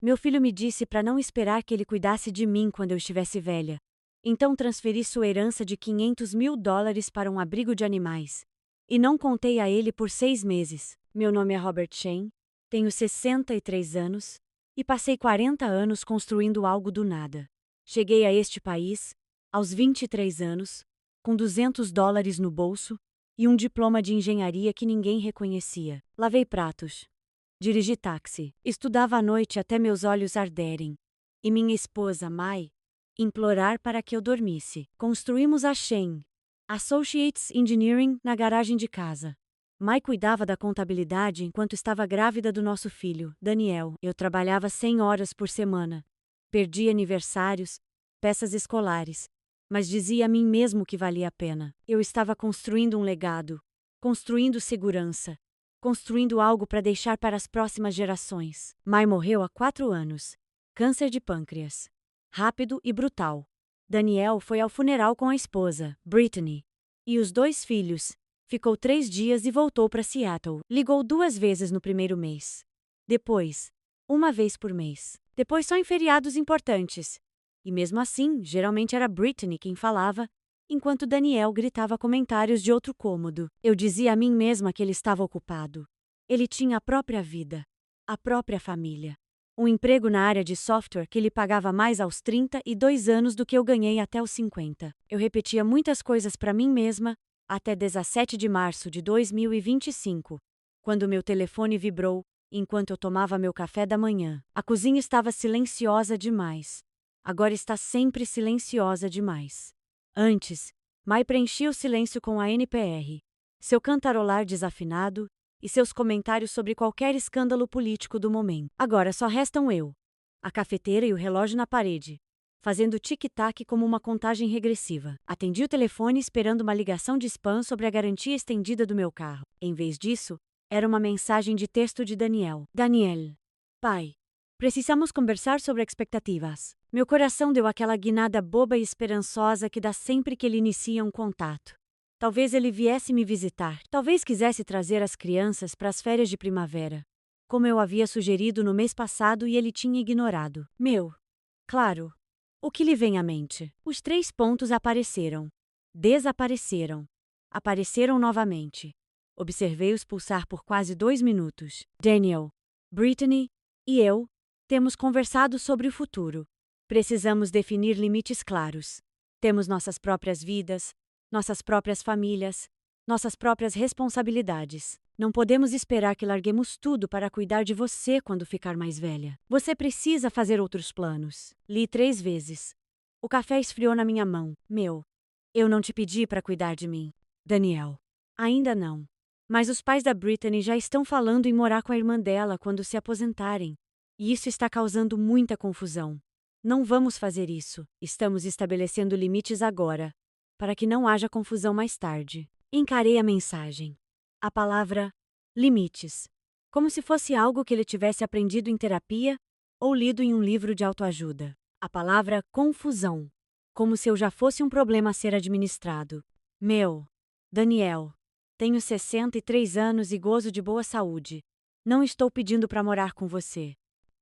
Meu filho me disse para não esperar que ele cuidasse de mim quando eu estivesse velha. Então transferi sua herança de $500.000 para um abrigo de animais. E não contei a ele por 6 meses. Meu nome é Robert Shane, tenho 63 anos e passei 40 anos construindo algo do nada. Cheguei a este país, aos 23 anos, com $200 no bolso e um diploma de engenharia que ninguém reconhecia. Lavei pratos. Dirigi táxi. Estudava à noite até meus olhos arderem. E minha esposa, Mai, implorar para que eu dormisse. Construímos a Shane Associates Engineering na garagem de casa. Mai cuidava da contabilidade enquanto estava grávida do nosso filho, Daniel. Eu trabalhava 100 horas por semana. Perdi aniversários, peças escolares, mas dizia a mim mesmo que valia a pena. Eu estava construindo um legado, construindo segurança, construindo algo para deixar para as próximas gerações. Mai morreu há 4 anos. Câncer de pâncreas. Rápido e brutal. Daniel foi ao funeral com a esposa, Brittany, e os 2 filhos. Ficou 3 dias e voltou para Seattle. Ligou 2 vezes no primeiro mês. Depois, 1 vez por mês. Depois só em feriados importantes. E mesmo assim, geralmente era Brittany quem falava, enquanto Daniel gritava comentários de outro cômodo. Eu dizia a mim mesma que ele estava ocupado. Ele tinha a própria vida, a própria família. Um emprego na área de software que lhe pagava mais aos 32 anos do que eu ganhei até os 50. Eu repetia muitas coisas para mim mesma, até 17 de março de 2025, quando meu telefone vibrou, enquanto eu tomava meu café da manhã. A cozinha estava silenciosa demais. Agora está sempre silenciosa demais. Antes, Mai preenchia o silêncio com a NPR, seu cantarolar desafinado e seus comentários sobre qualquer escândalo político do momento. Agora só restam eu, a cafeteira e o relógio na parede, fazendo tic-tac como uma contagem regressiva. Atendi o telefone esperando uma ligação de spam sobre a garantia estendida do meu carro. Em vez disso, era uma mensagem de texto de Daniel. Daniel. Pai. Precisamos conversar sobre expectativas. Meu coração deu aquela guinada boba e esperançosa que dá sempre que ele inicia um contato. Talvez ele viesse me visitar. Talvez quisesse trazer as crianças para as férias de primavera, como eu havia sugerido no mês passado e ele tinha ignorado. Claro. O que lhe vem à mente? Os 3 pontos apareceram. Desapareceram. Apareceram novamente. Observei-os pulsar por quase 2 minutos. Daniel, Brittany e eu temos conversado sobre o futuro. Precisamos definir limites claros. Temos nossas próprias vidas, nossas próprias famílias, nossas próprias responsabilidades. Não podemos esperar que larguemos tudo para cuidar de você quando ficar mais velha. Você precisa fazer outros planos. Li 3 vezes. O café esfriou na minha mão. Eu não te pedi para cuidar de mim. Daniel. Ainda não. Mas os pais da Brittany já estão falando em morar com a irmã dela quando se aposentarem. E isso está causando muita confusão. Não vamos fazer isso. Estamos estabelecendo limites agora, para que não haja confusão mais tarde. Encarei a mensagem. A palavra limites, como se fosse algo que ele tivesse aprendido em terapia ou lido em um livro de autoajuda. A palavra confusão, como se eu já fosse um problema a ser administrado. Daniel, tenho 63 anos e gozo de boa saúde. Não estou pedindo para morar com você.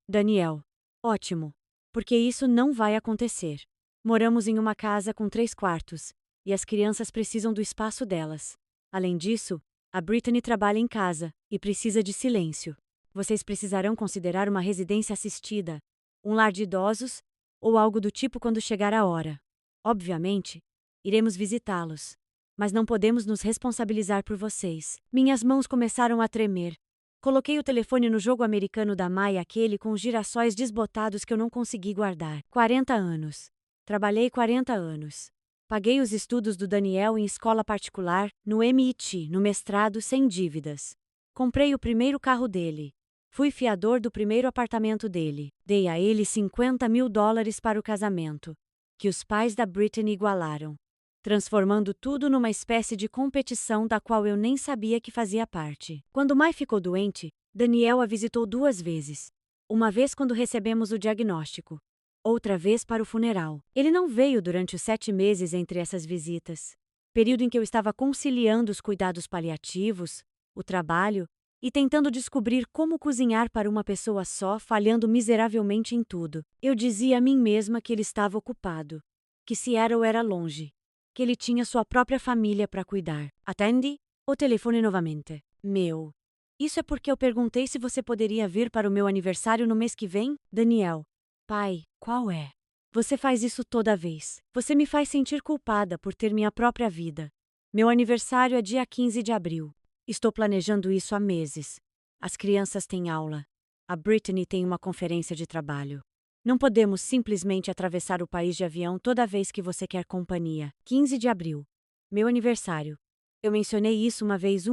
Daniel, ótimo, porque isso não vai acontecer. Moramos em uma casa com 3 quartos, e as crianças precisam do espaço delas. Além disso, a Brittany trabalha em casa e precisa de silêncio. Vocês precisarão considerar uma residência assistida, um lar de idosos ou algo do tipo quando chegar a hora. Obviamente, iremos visitá-los, mas não podemos nos responsabilizar por vocês. Minhas mãos começaram a tremer. Coloquei o telefone no jogo americano da Mai, aquele com os girassóis desbotados que eu não consegui guardar. 40 anos. Trabalhei 40 anos. Paguei os estudos do Daniel em escola particular, no MIT, no mestrado, sem dívidas. Comprei o primeiro carro dele. Fui fiador do primeiro apartamento dele. Dei a ele $50.000 para o casamento, que os pais da Brittany igualaram, transformando tudo numa espécie de competição da qual eu nem sabia que fazia parte. Quando Mai ficou doente, Daniel a visitou 2 vezes. Uma vez quando recebemos o diagnóstico, outra vez para o funeral. Ele não veio durante os 7 meses entre essas visitas, período em que eu estava conciliando os cuidados paliativos, o trabalho E tentando descobrir como cozinhar para uma pessoa só, falhando miseravelmente em tudo. Eu dizia a mim mesma que ele estava ocupado, que Seattle era longe, que ele tinha sua própria família para cuidar. Atende o telefone novamente. Meu. Isso é porque eu perguntei se você poderia vir para o meu aniversário no mês que vem? Daniel. Pai, qual é? Você faz isso toda vez. Você me faz sentir culpada por ter minha própria vida. Meu aniversário é dia 15 de abril. Estou planejando isso há meses. As crianças têm aula. A Brittany tem uma conferência de trabalho. Não podemos simplesmente atravessar o país de avião toda vez que você quer companhia. 15 de abril. Meu aniversário. Eu mencionei isso uma vez,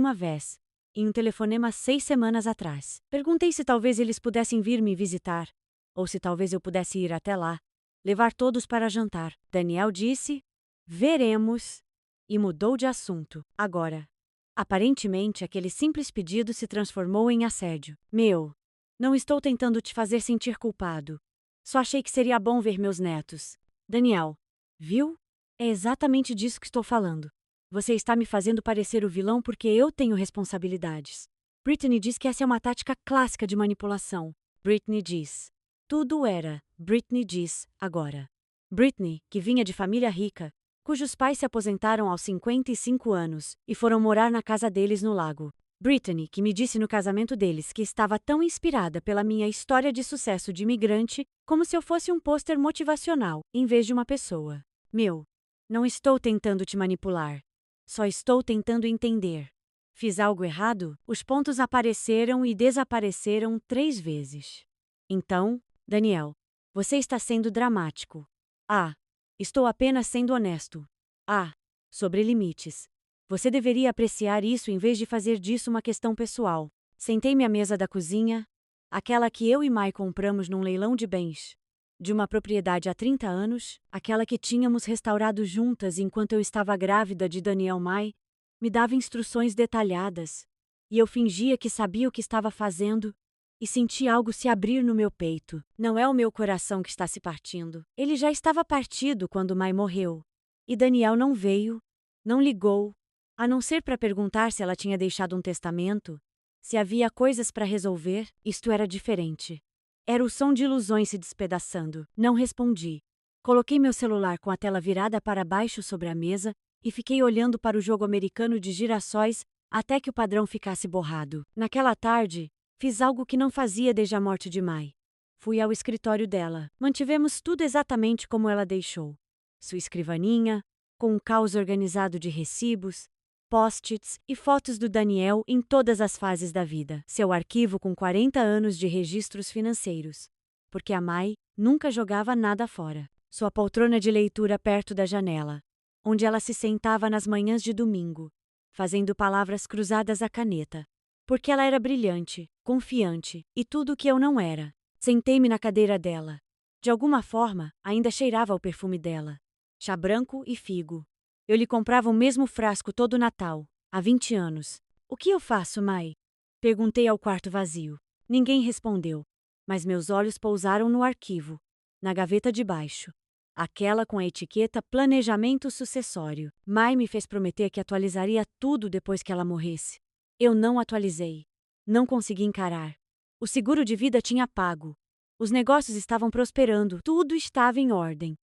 em um telefonema 6 semanas atrás. Perguntei se talvez eles pudessem vir me visitar, ou se talvez eu pudesse ir até lá, levar todos para jantar. Daniel disse: veremos. E mudou de assunto. Agora. Aparentemente, aquele simples pedido se transformou em assédio. Meu. Não estou tentando te fazer sentir culpado. Só achei que seria bom ver meus netos. Daniel. Viu? É exatamente disso que estou falando. Você está me fazendo parecer o vilão porque eu tenho responsabilidades. Brittany diz que essa é uma tática clássica de manipulação. Brittany diz. Tudo era, Brittany diz, agora. Brittany, que vinha de família rica, cujos pais se aposentaram aos 55 anos e foram morar na casa deles no lago. Brittany, que me disse no casamento deles que estava tão inspirada pela minha história de sucesso de imigrante, como se eu fosse um pôster motivacional, em vez de uma pessoa. Meu, não estou tentando te manipular. Só estou tentando entender. Fiz algo errado? Os pontos apareceram e desapareceram 3 vezes. Então, Daniel, você está sendo dramático. Ah, estou apenas sendo honesto. Ah, sobre limites. Você deveria apreciar isso em vez de fazer disso uma questão pessoal. Sentei-me à mesa da cozinha, aquela que eu e Mai compramos num leilão de bens, de uma propriedade há 30 anos, aquela que tínhamos restaurado juntas enquanto eu estava grávida de Daniel. Mai me dava instruções detalhadas, e eu fingia que sabia o que estava fazendo, e senti algo se abrir no meu peito. Não é o meu coração que está se partindo. Ele já estava partido quando Mai morreu. E Daniel não veio, não ligou, a não ser para perguntar se ela tinha deixado um testamento, se havia coisas para resolver. Isto era diferente. Era o som de ilusões se despedaçando. Não respondi. Coloquei meu celular com a tela virada para baixo sobre a mesa e fiquei olhando para o jogo americano de girassóis até que o padrão ficasse borrado. Naquela tarde, fiz algo que não fazia desde a morte de Mai. Fui ao escritório dela. Mantivemos tudo exatamente como ela deixou. Sua escrivaninha, com um caos organizado de recibos, post-its e fotos do Daniel em todas as fases da vida. Seu arquivo com 40 anos de registros financeiros. Porque a Mai nunca jogava nada fora. Sua poltrona de leitura perto da janela, onde ela se sentava nas manhãs de domingo, fazendo palavras cruzadas à caneta. Porque ela era brilhante, confiante e tudo o que eu não era. Sentei-me na cadeira dela. De alguma forma, ainda cheirava o perfume dela. Chá branco e figo. Eu lhe comprava o mesmo frasco todo Natal, há 20 anos. O que eu faço, Mai? Perguntei ao quarto vazio. Ninguém respondeu. Mas meus olhos pousaram no arquivo, na gaveta de baixo. Aquela com a etiqueta Planejamento Sucessório. Mai me fez prometer que atualizaria tudo depois que ela morresse. Eu não atualizei. Não consegui encarar. O seguro de vida tinha pago. Os negócios estavam prosperando, tudo estava em ordem.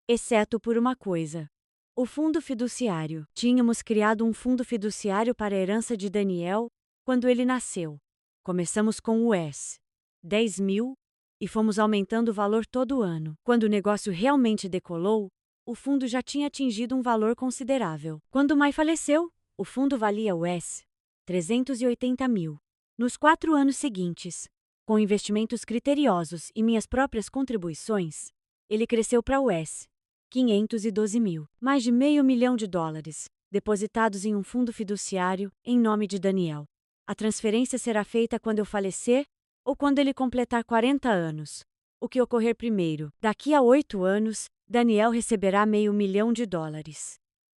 Exceto por uma coisa. O fundo fiduciário. Tínhamos criado um fundo fiduciário para a herança de Daniel quando ele nasceu. Começamos com o S. 10 mil e fomos aumentando o valor todo ano. Quando o negócio realmente decolou, o fundo já tinha atingido um valor considerável. Quando Mai faleceu, o fundo valia o S. 380 mil. Nos 4 anos seguintes, com investimentos criteriosos e minhas próprias contribuições, ele cresceu para o S. 512 mil. Mais de $500 mil, depositados em um fundo fiduciário, em nome de Daniel. A transferência será feita quando eu falecer ou quando ele completar 40 anos. O que ocorrer primeiro? Daqui a 8 anos, Daniel receberá $500 mil.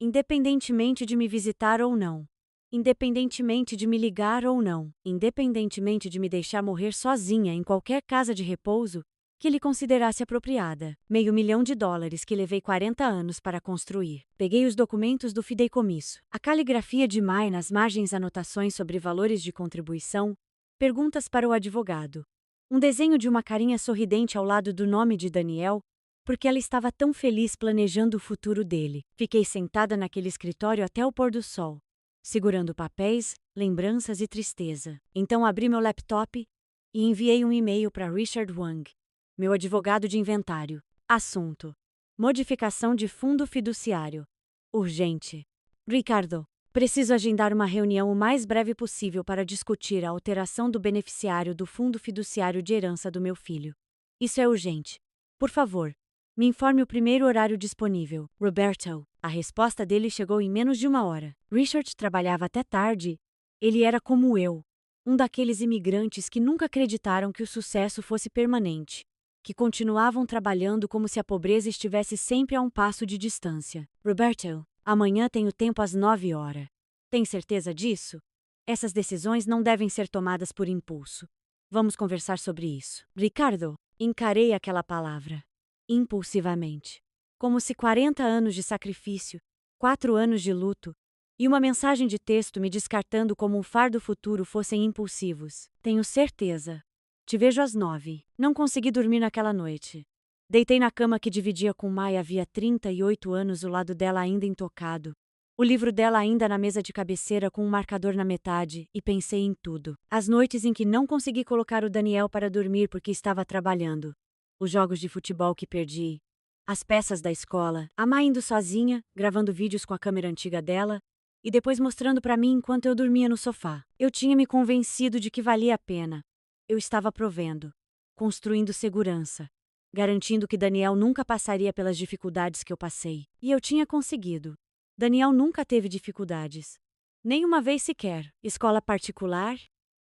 Independentemente de me visitar ou não. Independentemente de me ligar ou não. Independentemente de me deixar morrer sozinha em qualquer casa de repouso que ele considerasse apropriada. $500 mil que levei 40 anos para construir. Peguei os documentos do fideicomisso. A caligrafia de Mai nas margens anotações sobre valores de contribuição Perguntas para o advogado. Um desenho de uma carinha sorridente ao lado do nome de Daniel, porque ela estava tão feliz planejando o futuro dele. Fiquei sentada naquele escritório até o pôr do sol, segurando papéis, lembranças e tristeza. Então abri meu laptop e enviei um e-mail para Richard Wang, meu advogado de inventário. Assunto: modificação de fundo fiduciário. Urgente. Ricardo, preciso agendar uma reunião o mais breve possível para discutir a alteração do beneficiário do fundo fiduciário de herança do meu filho. Isso é urgente. Por favor, me informe o primeiro horário disponível. Roberto. A resposta dele chegou em menos de uma hora. Richard trabalhava até tarde. Ele era como eu, um daqueles imigrantes que nunca acreditaram que o sucesso fosse permanente, que continuavam trabalhando como se a pobreza estivesse sempre a um passo de distância. Roberto, amanhã tenho tempo às 9 horas. Tem certeza disso? Essas decisões não devem ser tomadas por impulso. Vamos conversar sobre isso. Ricardo, encarei aquela palavra. Impulsivamente. Como se 40 anos de sacrifício, 4 anos de luto e uma mensagem de texto me descartando como um fardo futuro fossem impulsivos. Tenho certeza. Te vejo às 9. Não consegui dormir naquela noite. Deitei na cama que dividia com Mai havia 38 anos, o lado dela ainda intocado. O livro dela ainda na mesa de cabeceira com um marcador na metade, e pensei em tudo. As noites em que não consegui colocar o Daniel para dormir porque estava trabalhando. Os jogos de futebol que perdi. As peças da escola. A Mai indo sozinha, gravando vídeos com a câmera antiga dela, e depois mostrando para mim enquanto eu dormia no sofá. Eu tinha me convencido de que valia a pena. Eu estava provendo. Construindo segurança. Garantindo que Daniel nunca passaria pelas dificuldades que eu passei. E eu tinha conseguido. Daniel nunca teve dificuldades. Nem uma vez sequer. Escola particular,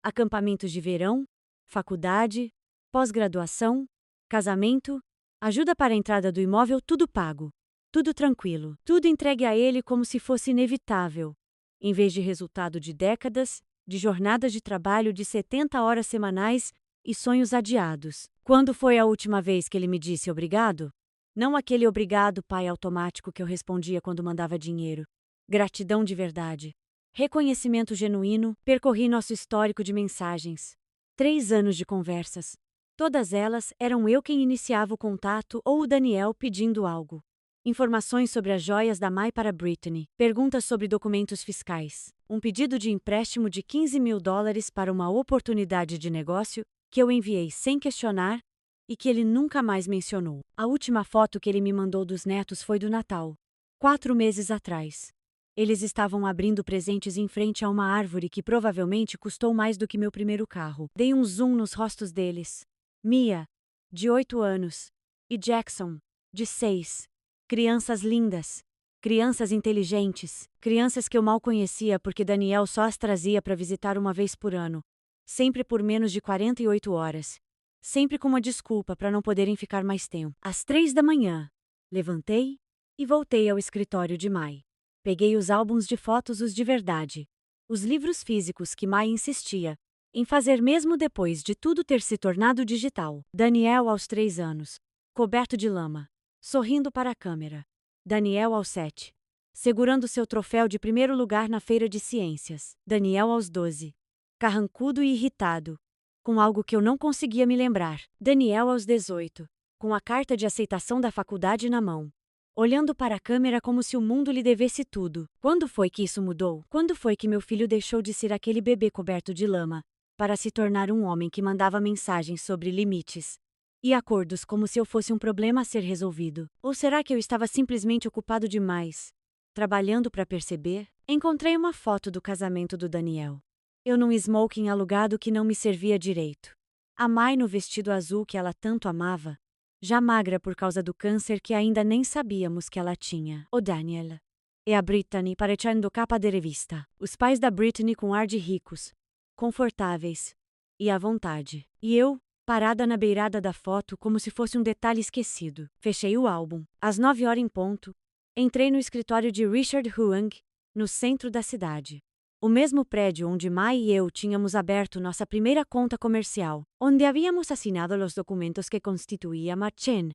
acampamentos de verão, faculdade, pós-graduação, casamento, ajuda para a entrada do imóvel, tudo pago. Tudo tranquilo. Tudo entregue a ele como se fosse inevitável. Em vez de resultado de décadas, de jornadas de trabalho de 70 horas semanais e sonhos adiados. Quando foi a última vez que ele me disse obrigado? Não aquele obrigado, pai automático que eu respondia quando mandava dinheiro. Gratidão de verdade. Reconhecimento genuíno. Percorri nosso histórico de mensagens. 3 anos de conversas. Todas elas eram eu quem iniciava o contato ou o Daniel pedindo algo. Informações sobre as joias da Mai para Brittany. Perguntas sobre documentos fiscais. Um pedido de empréstimo de $15.000 para uma oportunidade de negócio que eu enviei sem questionar e que ele nunca mais mencionou. A última foto que ele me mandou dos netos foi do Natal, 4 meses atrás. Eles estavam abrindo presentes em frente a uma árvore que provavelmente custou mais do que meu primeiro carro. Dei um zoom nos rostos deles. Mia, de 8 anos, e Jackson, de 6. Crianças lindas. Crianças inteligentes. Crianças que eu mal conhecia porque Daniel só as trazia para visitar uma vez por ano. Sempre por menos de 48 horas. Sempre com uma desculpa para não poderem ficar mais tempo. Às 3 da manhã, levantei e voltei ao escritório de Mai. Peguei os álbuns de fotos, os de verdade. Os livros físicos que Mai insistia em fazer mesmo depois de tudo ter se tornado digital. Daniel aos 3 anos, coberto de lama, sorrindo para a câmera. Daniel aos 7, segurando seu troféu de primeiro lugar na feira de ciências. Daniel aos 12, carrancudo e irritado, com algo que eu não conseguia me lembrar. Daniel aos 18, com a carta de aceitação da faculdade na mão, olhando para a câmera como se o mundo lhe devesse tudo. Quando foi que isso mudou? Quando foi que meu filho deixou de ser aquele bebê coberto de lama para se tornar um homem que mandava mensagens sobre limites e acordos como se eu fosse um problema a ser resolvido? Ou será que eu estava simplesmente ocupado demais, trabalhando para perceber? Encontrei uma foto do casamento do Daniel. Eu num smoking alugado que não me servia direito. A Mai no vestido azul que ela tanto amava, já magra por causa do câncer que ainda nem sabíamos que ela tinha. O Daniel e a Brittany parecendo capa de revista. Os pais da Brittany com ar de ricos, confortáveis e à vontade. E eu, parada na beirada da foto como se fosse um detalhe esquecido. Fechei o álbum. Às 9 horas em ponto, entrei no escritório de Richard Huang, no centro da cidade. O mesmo prédio onde Mai e eu tínhamos aberto nossa primeira conta comercial, onde havíamos assinado os documentos que constituíam a Chen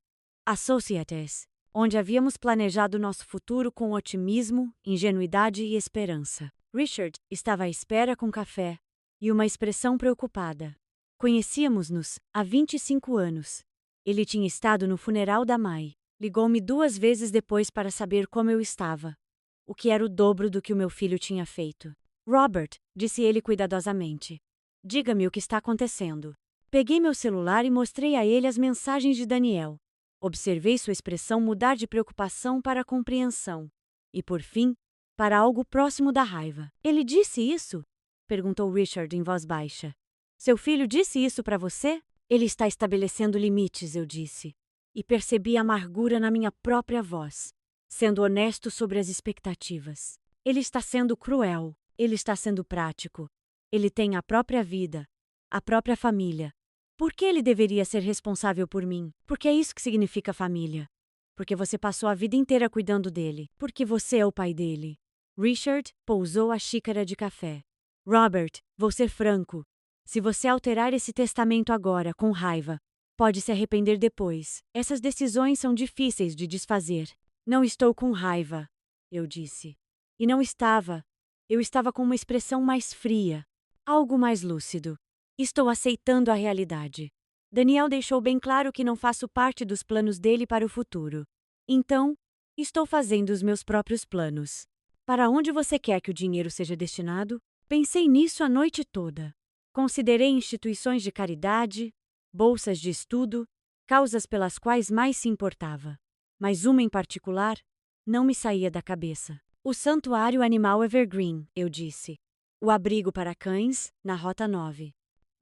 Associates, onde havíamos planejado nosso futuro com otimismo, ingenuidade e esperança. Richard estava à espera com café, e uma expressão preocupada. Conhecíamos-nos há 25 anos. Ele tinha estado no funeral da Mai. Ligou-me 2 vezes depois para saber como eu estava. O que era o dobro do que o meu filho tinha feito. Robert, disse ele cuidadosamente. Diga-me o que está acontecendo. Peguei meu celular e mostrei a ele as mensagens de Daniel. Observei sua expressão mudar de preocupação para compreensão. E, por fim, para algo próximo da raiva. Ele disse isso? Perguntou Richard em voz baixa. Seu filho disse isso para você? Ele está estabelecendo limites, eu disse. E percebi a amargura na minha própria voz. Sendo honesto sobre as expectativas. Ele está sendo cruel. Ele está sendo prático. Ele tem a própria vida. A própria família. Por que ele deveria ser responsável por mim? Porque é isso que significa família. Porque você passou a vida inteira cuidando dele. Porque você é o pai dele. Richard pousou a xícara de café. Robert, vou ser franco. Se você alterar esse testamento agora, com raiva, pode se arrepender depois. Essas decisões são difíceis de desfazer. Não estou com raiva, eu disse. E não estava. Eu estava com uma expressão mais fria. Algo mais lúcido. Estou aceitando a realidade. Daniel deixou bem claro que não faço parte dos planos dele para o futuro. Então, estou fazendo os meus próprios planos. Para onde você quer que o dinheiro seja destinado? Pensei nisso a noite toda. Considerei instituições de caridade, bolsas de estudo, causas pelas quais mais se importava. Mas uma em particular não me saía da cabeça. O Santuário Animal Evergreen, eu disse. O abrigo para cães, na Rota 9.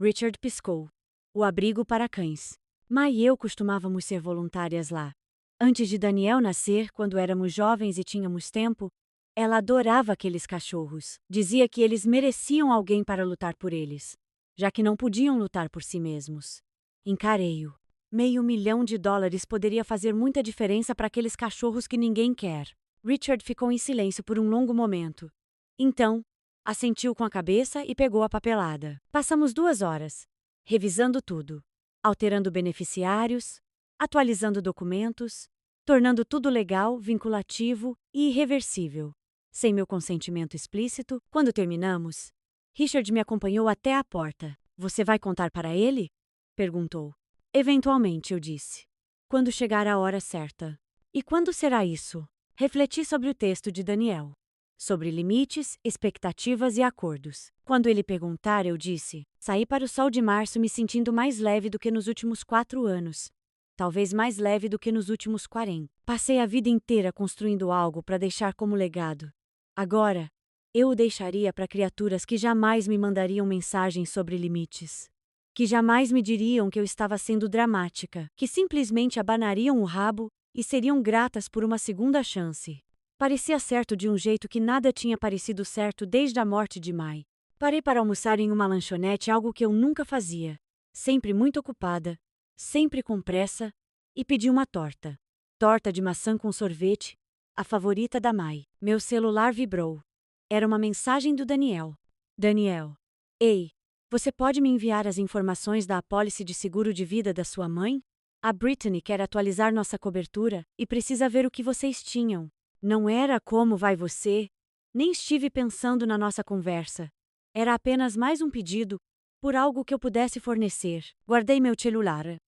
Richard piscou. O abrigo para cães. Mai e eu costumávamos ser voluntárias lá. Antes de Daniel nascer, quando éramos jovens e tínhamos tempo, ela adorava aqueles cachorros. Dizia que eles mereciam alguém para lutar por eles, já que não podiam lutar por si mesmos. Encarei-o. $500.000 poderia fazer muita diferença para aqueles cachorros que ninguém quer. Richard ficou em silêncio por um longo momento. Então, assentiu com a cabeça e pegou a papelada. Passamos 2 horas, revisando tudo, alterando beneficiários, atualizando documentos, tornando tudo legal, vinculativo e irreversível. Sem meu consentimento explícito, quando terminamos, Richard me acompanhou até a porta. Você vai contar para ele? Perguntou. Eventualmente, eu disse. Quando chegar a hora certa. E quando será isso? Refleti sobre o texto de Daniel. Sobre limites, expectativas e acordos. Quando ele perguntar, eu disse: saí para o sol de março me sentindo mais leve do que nos últimos 4 anos. Talvez mais leve do que nos últimos 40. Passei a vida inteira construindo algo para deixar como legado. Agora, eu o deixaria para criaturas que jamais me mandariam mensagens sobre limites. Que jamais me diriam que eu estava sendo dramática. Que simplesmente abanariam o rabo e seriam gratas por uma segunda chance. Parecia certo de um jeito que nada tinha parecido certo desde a morte de Mai. Parei para almoçar em uma lanchonete, algo que eu nunca fazia. Sempre muito ocupada, sempre com pressa, e pedi uma torta. Torta de maçã com sorvete, a favorita da Mai. Meu celular vibrou. Era uma mensagem do Daniel. Daniel. Ei, você pode me enviar as informações da apólice de seguro de vida da sua mãe? A Brittany quer atualizar nossa cobertura e precisa ver o que vocês tinham. Não era como vai você? Nem estive pensando na nossa conversa. Era apenas mais um pedido por algo que eu pudesse fornecer. Guardei meu celular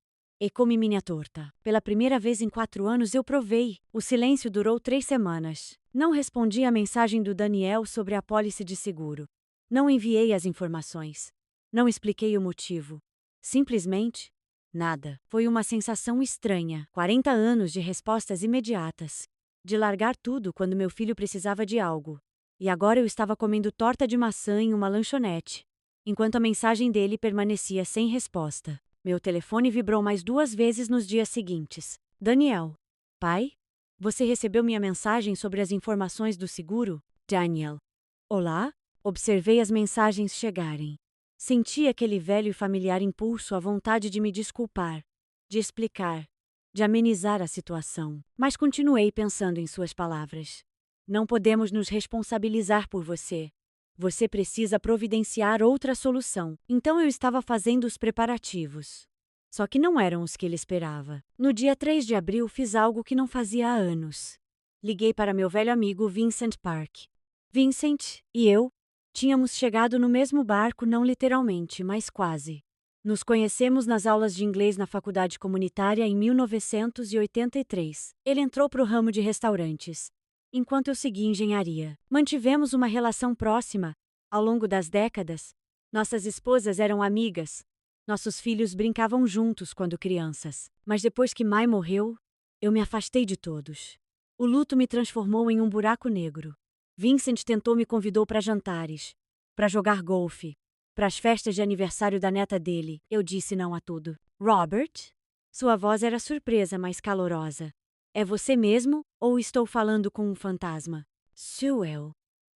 e comi minha torta. Pela primeira vez em 4 anos eu provei. O silêncio durou 3 semanas. Não respondi à mensagem do Daniel sobre a apólice de seguro. Não enviei as informações. Não expliquei o motivo. Simplesmente, nada. Foi uma sensação estranha. 40 anos de respostas imediatas. De largar tudo quando meu filho precisava de algo. E agora eu estava comendo torta de maçã em uma lanchonete, enquanto a mensagem dele permanecia sem resposta. Meu telefone vibrou mais 2 vezes nos dias seguintes. Daniel. Pai? Você recebeu minha mensagem sobre as informações do seguro? Daniel. Olá? Observei as mensagens chegarem. Senti aquele velho e familiar impulso, a vontade de me desculpar, de explicar, de amenizar a situação. Mas continuei pensando em suas palavras. Não podemos nos responsabilizar por você. Você precisa providenciar outra solução. Então eu estava fazendo os preparativos. Só que não eram os que ele esperava. No dia 3 de abril fiz algo que não fazia há anos. Liguei para meu velho amigo Vincent Park. Vincent e eu Tínhamos chegado no mesmo barco, não literalmente, mas quase. Nos conhecemos nas aulas de inglês na faculdade comunitária em 1983. Ele entrou para o ramo de restaurantes, enquanto eu segui engenharia. Mantivemos uma relação próxima ao longo das décadas. Nossas esposas eram amigas. Nossos filhos brincavam juntos quando crianças. Mas depois que Mai morreu, eu me afastei de todos. O luto me transformou em um buraco negro. Vincent me convidou para jantares, para jogar golfe, para as festas de aniversário da neta dele. Eu disse não a tudo. Robert? Sua voz era surpresa, mas calorosa. É você mesmo, ou estou falando com um fantasma? Sou eu.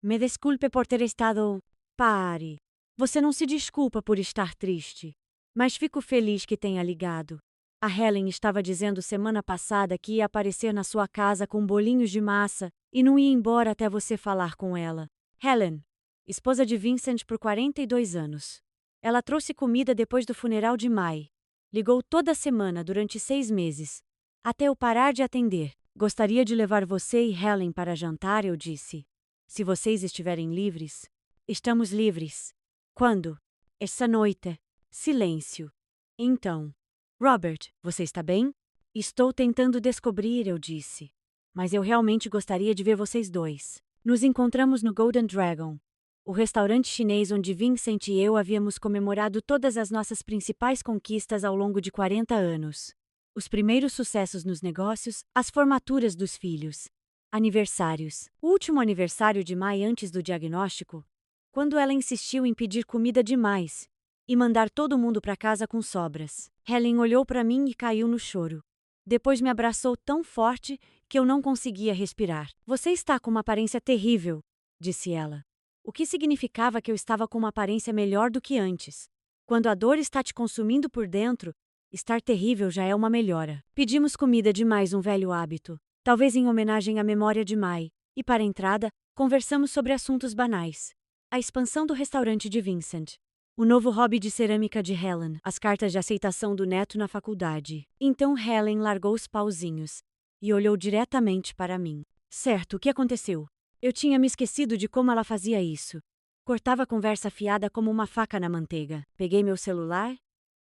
Me desculpe por ter estado... Pare. Você não se desculpa por estar triste. Mas fico feliz que tenha ligado. A Helen estava dizendo semana passada que ia aparecer na sua casa com bolinhos de massa e não ia embora até você falar com ela. Helen, esposa de Vincent por 42 anos. Ela trouxe comida depois do funeral de Mai. Ligou toda semana durante 6 meses. Até eu parar de atender. Gostaria de levar você e Helen para jantar, eu disse. Se vocês estiverem livres. Estamos livres. Quando? Essa noite. Silêncio. Então. Robert, você está bem? Estou tentando descobrir, eu disse. Mas eu realmente gostaria de ver vocês dois. Nos encontramos no Golden Dragon, o restaurante chinês onde Vincent e eu havíamos comemorado todas as nossas principais conquistas ao longo de 40 anos. Os primeiros sucessos nos negócios, as formaturas dos filhos, aniversários. O último aniversário de Mai antes do diagnóstico, quando ela insistiu em pedir comida demais e mandar todo mundo para casa com sobras. Helen olhou para mim e caiu no choro. Depois me abraçou tão forte que eu não conseguia respirar. Você está com uma aparência terrível, disse ela. O que significava que eu estava com uma aparência melhor do que antes. Quando a dor está te consumindo por dentro, estar terrível já é uma melhora. Pedimos comida de mais um velho hábito, talvez em homenagem à memória de Mai, e para a entrada, conversamos sobre assuntos banais. A expansão do restaurante de Vincent. O novo hobby de cerâmica de Helen, as cartas de aceitação do neto na faculdade. Então Helen largou os pauzinhos e olhou diretamente para mim. Certo, o que aconteceu? Eu tinha me esquecido de como ela fazia isso. Cortava a conversa afiada como uma faca na manteiga. Peguei meu celular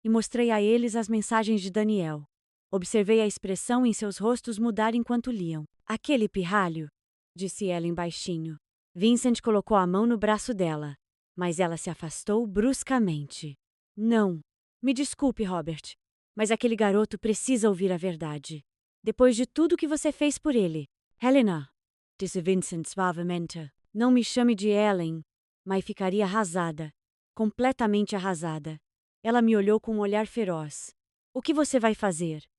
e mostrei a eles as mensagens de Daniel. Observei a expressão em seus rostos mudar enquanto liam. Aquele pirralho, disse Helen baixinho. Vincent colocou a mão no braço dela. Mas ela se afastou bruscamente. Não. Me desculpe, Robert. Mas aquele garoto precisa ouvir a verdade. Depois de tudo que você fez por ele. Helena, disse Vincent suavemente. Não me chame de Ellen. Mas ficaria arrasada. Completamente arrasada. Ela me olhou com um olhar feroz. O que você vai fazer?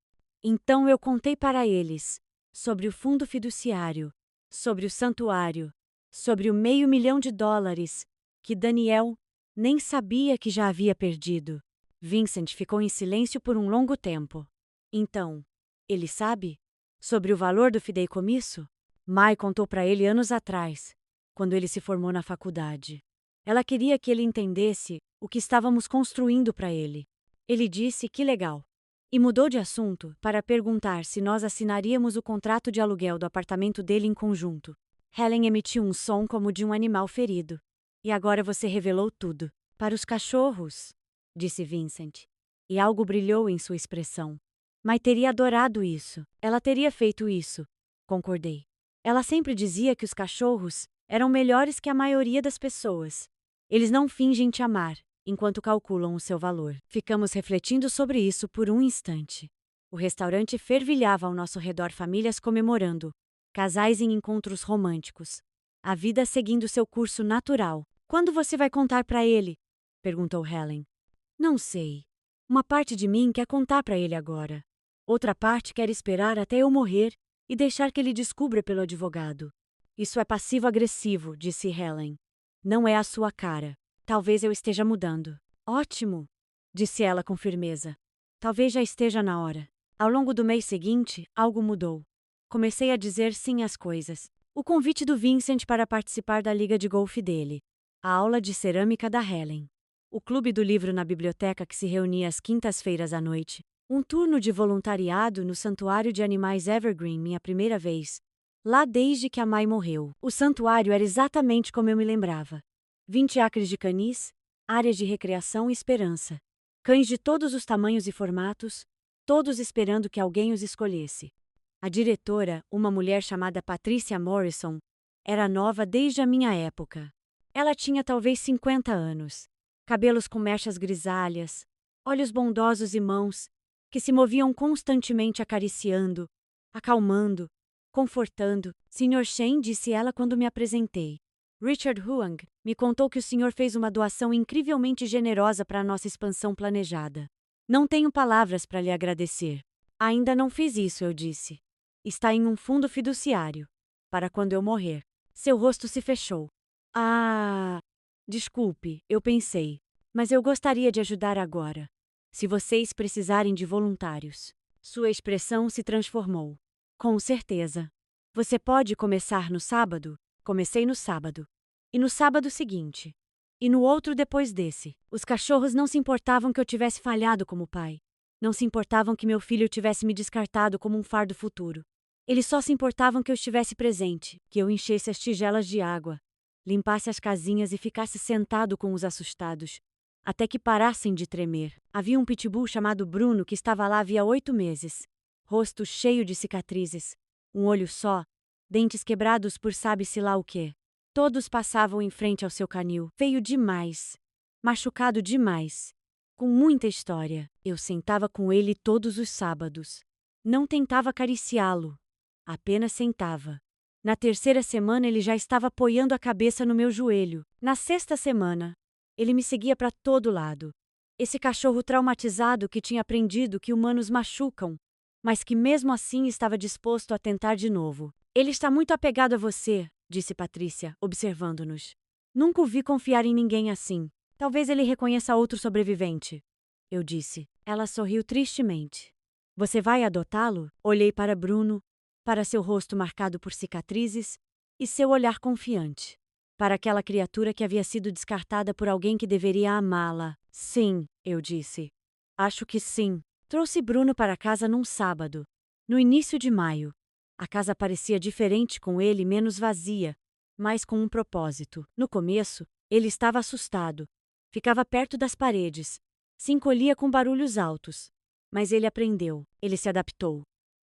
Então eu contei para eles. Sobre o fundo fiduciário. Sobre o santuário. Sobre o $500.000. Que Daniel nem sabia que já havia perdido. Vincent ficou em silêncio por um longo tempo. Então, ele sabe? Sobre o valor do fideicomisso? Mai contou para ele anos atrás, quando ele se formou na faculdade. Ela queria que ele entendesse o que estávamos construindo para ele. Ele disse que legal. E mudou de assunto para perguntar se nós assinaríamos o contrato de aluguel do apartamento dele em conjunto. Helen emitiu um som como de um animal ferido. E agora você revelou tudo. Para os cachorros, disse Vincent. E algo brilhou em sua expressão. Mai teria adorado isso. Ela teria feito isso. Concordei. Ela sempre dizia que os cachorros eram melhores que a maioria das pessoas. Eles não fingem te amar, enquanto calculam o seu valor. Ficamos refletindo sobre isso por um instante. O restaurante fervilhava ao nosso redor, famílias comemorando, casais em encontros românticos. A vida seguindo seu curso natural. Quando você vai contar para ele? Perguntou Helen. Não sei. Uma parte de mim quer contar para ele agora. Outra parte quer esperar até eu morrer e deixar que ele descubra pelo advogado. Isso é passivo-agressivo, disse Helen. Não é a sua cara. Talvez eu esteja mudando. Ótimo, disse ela com firmeza. Talvez já esteja na hora. Ao longo do mês seguinte, algo mudou. Comecei a dizer sim às coisas. O convite do Vincent para participar da liga de golfe dele. A aula de cerâmica da Helen. O clube do livro na biblioteca que se reunia às quintas-feiras à noite. Um turno de voluntariado no santuário de animais Evergreen, minha primeira vez. Lá desde que a Mai morreu. O santuário era exatamente como eu me lembrava. 20 acres de canis, áreas de recreação e esperança. Cães de todos os tamanhos e formatos, todos esperando que alguém os escolhesse. A diretora, uma mulher chamada Patricia Morrison, era nova desde a minha época. Ela tinha talvez 50 anos, cabelos com mechas grisalhas, olhos bondosos e mãos que se moviam constantemente acariciando, acalmando, confortando. Sr. Shen, disse ela quando me apresentei. Richard Huang me contou que o senhor fez uma doação incrivelmente generosa para a nossa expansão planejada. Não tenho palavras para lhe agradecer. Ainda não fiz isso, eu disse. Está em um fundo fiduciário. Para quando eu morrer. Seu rosto se fechou. Ah, desculpe, eu pensei. Mas eu gostaria de ajudar agora. Se vocês precisarem de voluntários. Sua expressão se transformou. Com certeza. Você pode começar no sábado? Comecei no sábado. E no sábado seguinte. E no outro depois desse. Os cachorros não se importavam que eu tivesse falhado como pai. Não se importavam que meu filho tivesse me descartado como um fardo futuro. Eles só se importavam que eu estivesse presente, que eu enchesse as tigelas de água, limpasse as casinhas e ficasse sentado com os assustados, até que parassem de tremer. Havia um pitbull chamado Bruno que estava lá havia 8 meses. Rosto cheio de cicatrizes, um olho só, dentes quebrados por sabe-se lá o quê. Todos passavam em frente ao seu canil, feio demais, machucado demais, com muita história. Eu sentava com ele todos os sábados. Não tentava acariciá-lo, apenas sentava. Na terceira semana ele já estava apoiando a cabeça no meu joelho. Na sexta semana, ele me seguia para todo lado. Esse cachorro traumatizado que tinha aprendido que humanos machucam, mas que mesmo assim estava disposto a tentar de novo. Ele está muito apegado a você, disse Patrícia, observando-nos. Nunca o vi confiar em ninguém assim. Talvez ele reconheça outro sobrevivente. Eu disse. Ela sorriu tristemente. Você vai adotá-lo? Olhei para Bruno, para seu rosto marcado por cicatrizes e seu olhar confiante. Para aquela criatura que havia sido descartada por alguém que deveria amá-la. Sim, eu disse. Acho que sim. Trouxe Bruno para casa num sábado, no início de maio. A casa parecia diferente com ele, menos vazia, mas com um propósito. No começo, ele estava assustado. Ficava perto das paredes. Se encolhia com barulhos altos. Mas ele aprendeu. Ele se adaptou.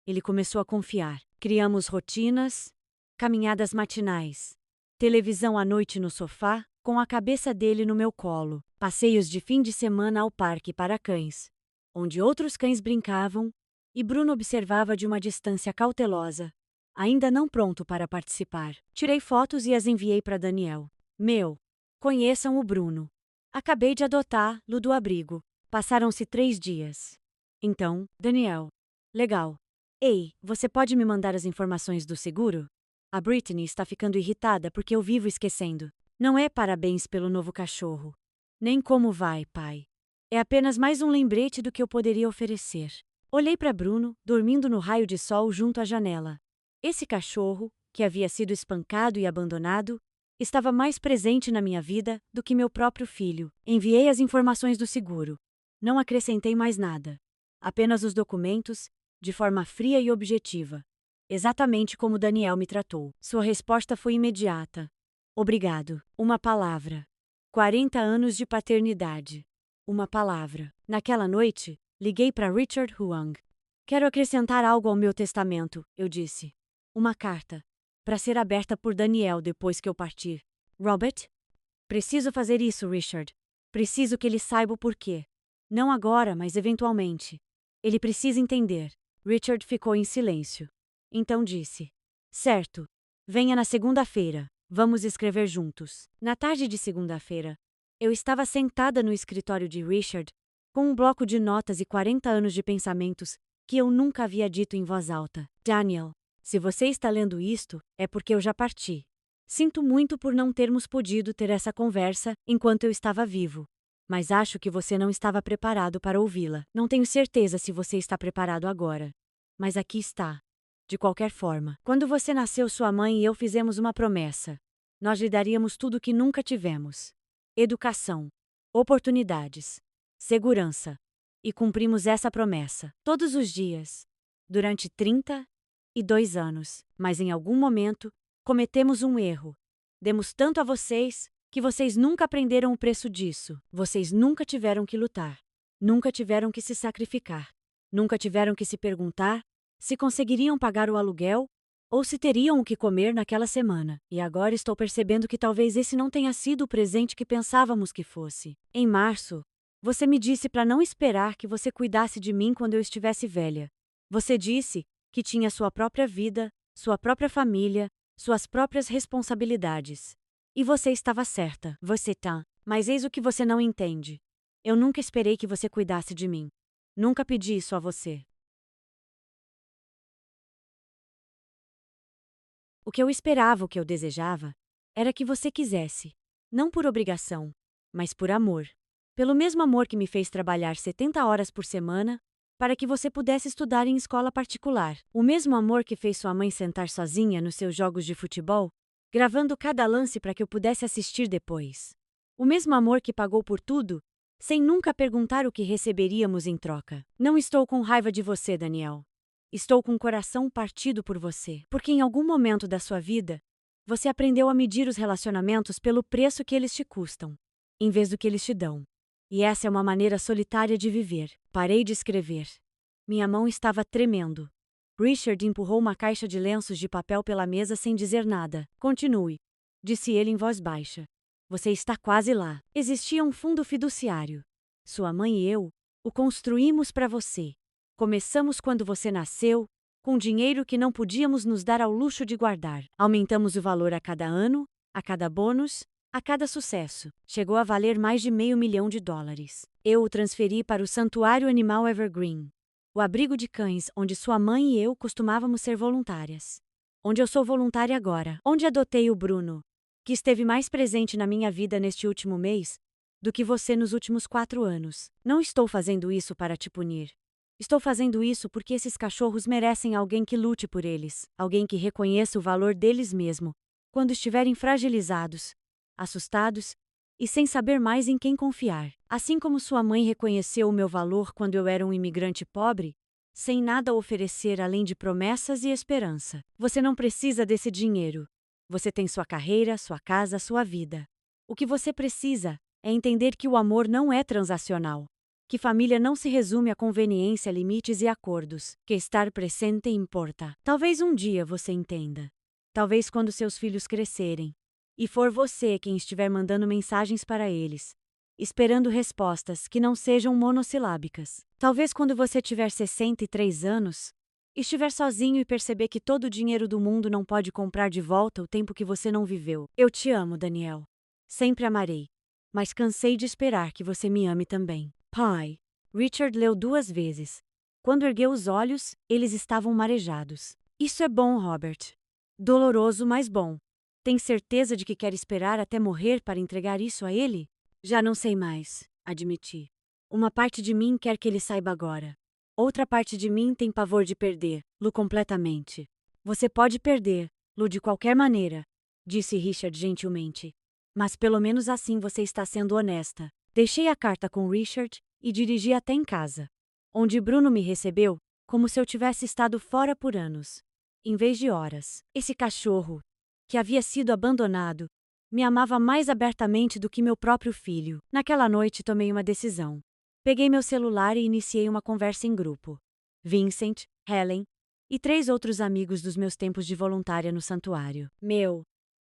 Ele começou a confiar. Criamos rotinas, caminhadas matinais, televisão à noite no sofá, com a cabeça dele no meu colo, passeios de fim de semana ao parque para cães, onde outros cães brincavam, e Bruno observava de uma distância cautelosa, ainda não pronto para participar. Tirei fotos e as enviei para Daniel. Conheçam o Bruno. Acabei de adotá-lo do abrigo. Passaram-se 3 dias. Então, Daniel. Legal. Ei, você pode me mandar as informações do seguro? A Brittany está ficando irritada porque eu vivo esquecendo. Não é parabéns pelo novo cachorro. Nem como vai, pai. É apenas mais um lembrete do que eu poderia oferecer. Olhei para Bruno, dormindo no raio de sol junto à janela. Esse cachorro, que havia sido espancado e abandonado, estava mais presente na minha vida do que meu próprio filho. Enviei as informações do seguro. Não acrescentei mais nada. Apenas os documentos, de forma fria e objetiva. Exatamente como Daniel me tratou. Sua resposta foi imediata. Obrigado. Uma palavra. 40 anos de paternidade. Uma palavra. Naquela noite, liguei para Richard Huang. Quero acrescentar algo ao meu testamento, eu disse. Uma carta. Para ser aberta por Daniel depois que eu partir. Robert? Preciso fazer isso, Richard. Preciso que ele saiba o porquê. Não agora, mas eventualmente. Ele precisa entender. Richard ficou em silêncio. Então disse. Certo. Venha na segunda-feira. Vamos escrever juntos. Na tarde de segunda-feira, eu estava sentada no escritório de Richard, com um bloco de notas e 40 anos de pensamentos que eu nunca havia dito em voz alta. Daniel, se você está lendo isto, é porque eu já parti. Sinto muito por não termos podido ter essa conversa enquanto eu estava vivo. Mas acho que você não estava preparado para ouvi-la. Não tenho certeza se você está preparado agora. Mas aqui está. De qualquer forma, quando você nasceu, sua mãe e eu fizemos uma promessa. Nós lhe daríamos tudo o que nunca tivemos. Educação, oportunidades, segurança. E cumprimos essa promessa todos os dias, durante 32 anos. Mas em algum momento, cometemos um erro. Demos tanto a vocês, Que vocês nunca aprenderam o preço disso. Vocês nunca tiveram que lutar. Nunca tiveram que se sacrificar. Nunca tiveram que se perguntar se conseguiriam pagar o aluguel ou se teriam o que comer naquela semana. E agora estou percebendo que talvez esse não tenha sido o presente que pensávamos que fosse. Em março, você me disse para não esperar que você cuidasse de mim quando eu estivesse velha. Você disse que tinha sua própria vida, sua própria família, suas próprias responsabilidades. E você estava certa. Você tá. Mas eis o que você não entende. Eu nunca esperei que você cuidasse de mim. Nunca pedi isso a você. O que eu esperava, o que eu desejava, era que você quisesse. Não por obrigação, mas por amor. Pelo mesmo amor que me fez trabalhar 70 horas por semana, para que você pudesse estudar em escola particular. O mesmo amor que fez sua mãe sentar sozinha nos seus jogos de futebol, gravando cada lance para que eu pudesse assistir depois. O mesmo amor que pagou por tudo, sem nunca perguntar o que receberíamos em troca. Não estou com raiva de você, Daniel. Estou com o coração partido por você, porque em algum momento da sua vida, você aprendeu a medir os relacionamentos pelo preço que eles te custam, em vez do que eles te dão. E essa é uma maneira solitária de viver. Parei de escrever. Minha mão estava tremendo. Richard empurrou uma caixa de lenços de papel pela mesa sem dizer nada. Continue, disse ele em voz baixa. Você está quase lá. Existia um fundo fiduciário. Sua mãe e eu o construímos para você. Começamos quando você nasceu, com dinheiro que não podíamos nos dar ao luxo de guardar. Aumentamos o valor a cada ano, a cada bônus, a cada sucesso. Chegou a valer mais de $500 mil. Eu o transferi para o Santuário Animal Evergreen, o abrigo de cães onde sua mãe e eu costumávamos ser voluntárias. Onde eu sou voluntária agora. Onde adotei o Bruno, que esteve mais presente na minha vida neste último mês do que você nos últimos 4 anos. Não estou fazendo isso para te punir. Estou fazendo isso porque esses cachorros merecem alguém que lute por eles, alguém que reconheça o valor deles mesmo, quando estiverem fragilizados, assustados e sem saber mais em quem confiar. Assim como sua mãe reconheceu o meu valor quando eu era um imigrante pobre, sem nada a oferecer além de promessas e esperança. Você não precisa desse dinheiro. Você tem sua carreira, sua casa, sua vida. O que você precisa é entender que o amor não é transacional. Que família não se resume a conveniência, limites e acordos. Que estar presente importa. Talvez um dia você entenda. Talvez quando seus filhos crescerem. E for você quem estiver mandando mensagens para eles, esperando respostas que não sejam monossilábicas. Talvez quando você tiver 63 anos, estiver sozinho e perceber que todo o dinheiro do mundo não pode comprar de volta o tempo que você não viveu. Eu te amo, Daniel. Sempre amarei. Mas cansei de esperar que você me ame também. Pai. Richard leu 2 vezes. Quando ergueu os olhos, eles estavam marejados. Isso é bom, Robert. Doloroso, mas bom. Tem certeza de que quer esperar até morrer para entregar isso a ele? Já não sei mais, admiti. Uma parte de mim quer que ele saiba agora. Outra parte de mim tem pavor de perdê-lo completamente. Você pode perdê-lo de qualquer maneira, disse Richard gentilmente. Mas pelo menos assim você está sendo honesta. Deixei a carta com Richard e dirigi até em casa, onde Bruno me recebeu como se eu tivesse estado fora por anos, em vez de horas. Esse cachorro, que havia sido abandonado, me amava mais abertamente do que meu próprio filho. Naquela noite tomei uma decisão. Peguei meu celular e iniciei uma conversa em grupo. Vincent, Helen e 3 outros amigos dos meus tempos de voluntária no santuário.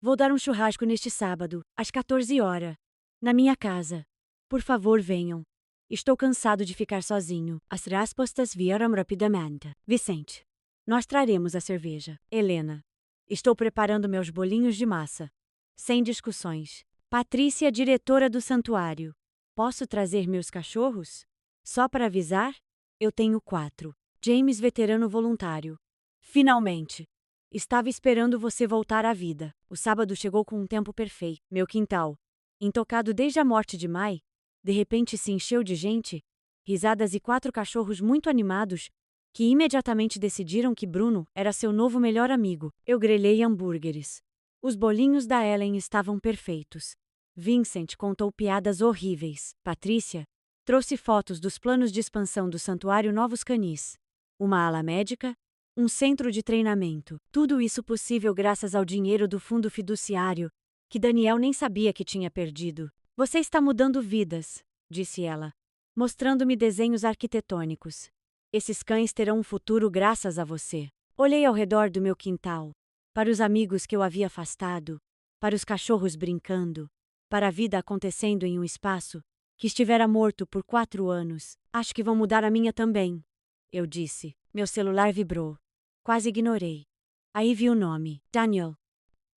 Vou dar um churrasco neste sábado, às 14 horas, na minha casa. Por favor, venham. Estou cansado de ficar sozinho. As respostas vieram rapidamente. Vicente. Nós traremos a cerveja. Helena. Estou preparando meus bolinhos de massa. Sem discussões. Patrícia, diretora do santuário. Posso trazer meus cachorros? Só para avisar? Eu tenho 4. James, veterano voluntário. Finalmente. Estava esperando você voltar à vida. O sábado chegou com um tempo perfeito. Meu quintal, intocado desde a morte de Mai, de repente se encheu de gente, risadas e 4 cachorros muito animados, que imediatamente decidiram que Bruno era seu novo melhor amigo. Eu grelhei hambúrgueres. Os bolinhos da Ellen estavam perfeitos. Vincent contou piadas horríveis. Patrícia trouxe fotos dos planos de expansão do Santuário Novos Canis. Uma ala médica, um centro de treinamento. Tudo isso possível graças ao dinheiro do fundo fiduciário, que Daniel nem sabia que tinha perdido. Você está mudando vidas, disse ela, mostrando-me desenhos arquitetônicos. Esses cães terão um futuro graças a você. Olhei ao redor do meu quintal, para os amigos que eu havia afastado, para os cachorros brincando, para a vida acontecendo em um espaço que estivera morto por 4 anos. Acho que vão mudar a minha também, eu disse. Meu celular vibrou. Quase ignorei. Aí vi o nome, Daniel.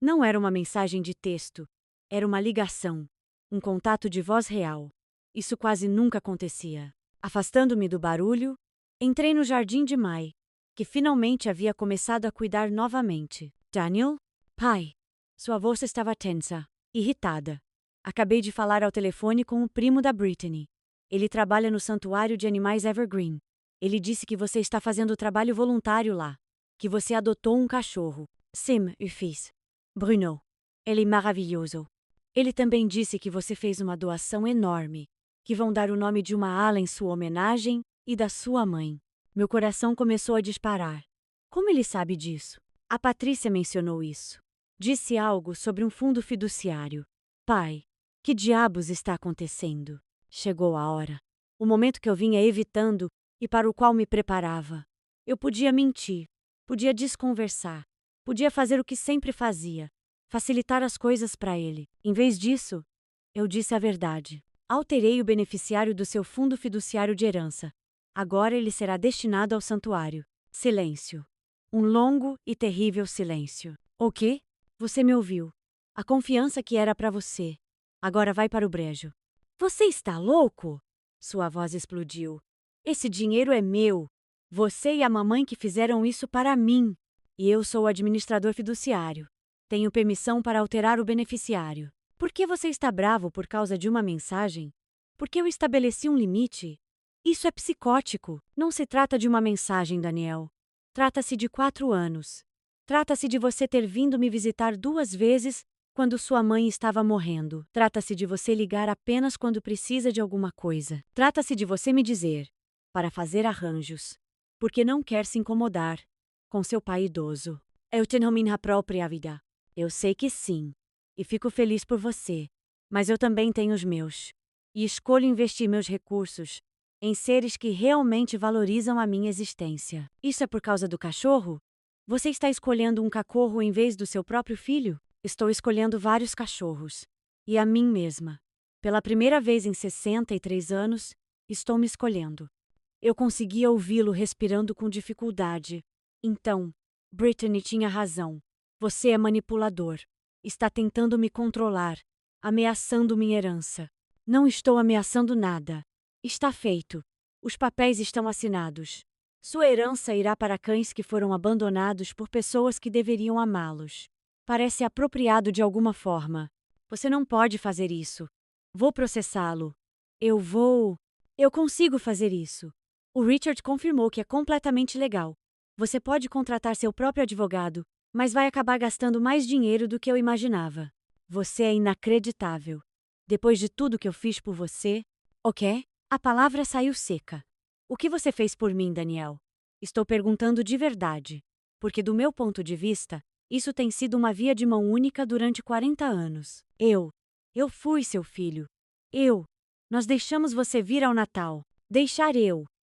Não era uma mensagem de texto. Era uma ligação. Um contato de voz real. Isso quase nunca acontecia. Afastando-me do barulho, entrei no jardim de Mai, que finalmente havia começado a cuidar novamente. Daniel? Pai. Sua voz estava tensa, irritada. Acabei de falar ao telefone com o primo da Brittany. Ele trabalha no santuário de animais Evergreen. Ele disse que você está fazendo trabalho voluntário lá. Que você adotou um cachorro. Sim, eu fiz. Bruno. Ele é maravilhoso. Ele também disse que você fez uma doação enorme, que vão dar o nome de uma ala em sua homenagem e da sua mãe. Meu coração começou a disparar. Como ele sabe disso? A Patrícia mencionou isso. Disse algo sobre um fundo fiduciário. Pai, que diabos está acontecendo? Chegou a hora. O momento que eu vinha evitando e para o qual me preparava. Eu podia mentir, podia desconversar, podia fazer o que sempre fazia, facilitar as coisas para ele. Em vez disso, eu disse a verdade. Alterei o beneficiário do seu fundo fiduciário de herança. Agora ele será destinado ao santuário. Silêncio. Um longo e terrível silêncio. O quê? Você me ouviu. A confiança que era para você. Agora vai para o brejo. Você está louco? Sua voz explodiu. Esse dinheiro é meu. Você e a mamãe que fizeram isso para mim. E eu sou o administrador fiduciário. Tenho permissão para alterar o beneficiário. Por que você está bravo por causa de uma mensagem? Porque eu estabeleci um limite? Isso é psicótico. Não se trata de uma mensagem, Daniel. Trata-se de 4 anos. Trata-se de você ter vindo me visitar 2 vezes quando sua mãe estava morrendo. Trata-se de você ligar apenas quando precisa de alguma coisa. Trata-se de você me dizer, para fazer arranjos, porque não quer se incomodar com seu pai idoso. Eu tenho minha própria vida. Eu sei que sim. E fico feliz por você. Mas eu também tenho os meus. E escolho investir meus recursos em seres que realmente valorizam a minha existência. Isso é por causa do cachorro? Você está escolhendo um cachorro em vez do seu próprio filho? Estou escolhendo vários cachorros. E a mim mesma. Pela primeira vez em 63 anos, estou me escolhendo. Eu conseguia ouvi-lo respirando com dificuldade. Então, Brittany tinha razão. Você é manipulador. Está tentando me controlar, ameaçando minha herança. Não estou ameaçando nada. Está feito. Os papéis estão assinados. Sua herança irá para cães que foram abandonados por pessoas que deveriam amá-los. Parece apropriado de alguma forma. Você não pode fazer isso. Vou processá-lo. Eu consigo fazer isso. O Richard confirmou que é completamente legal. Você pode contratar seu próprio advogado, mas vai acabar gastando mais dinheiro do que eu imaginava. Você é inacreditável. Depois de tudo que eu fiz por você... O quê? A palavra saiu seca. O que você fez por mim, Daniel? Estou perguntando de verdade. Porque do meu ponto de vista, isso tem sido uma via de mão única durante 40 anos. Eu fui seu filho. Nós deixamos você vir ao Natal.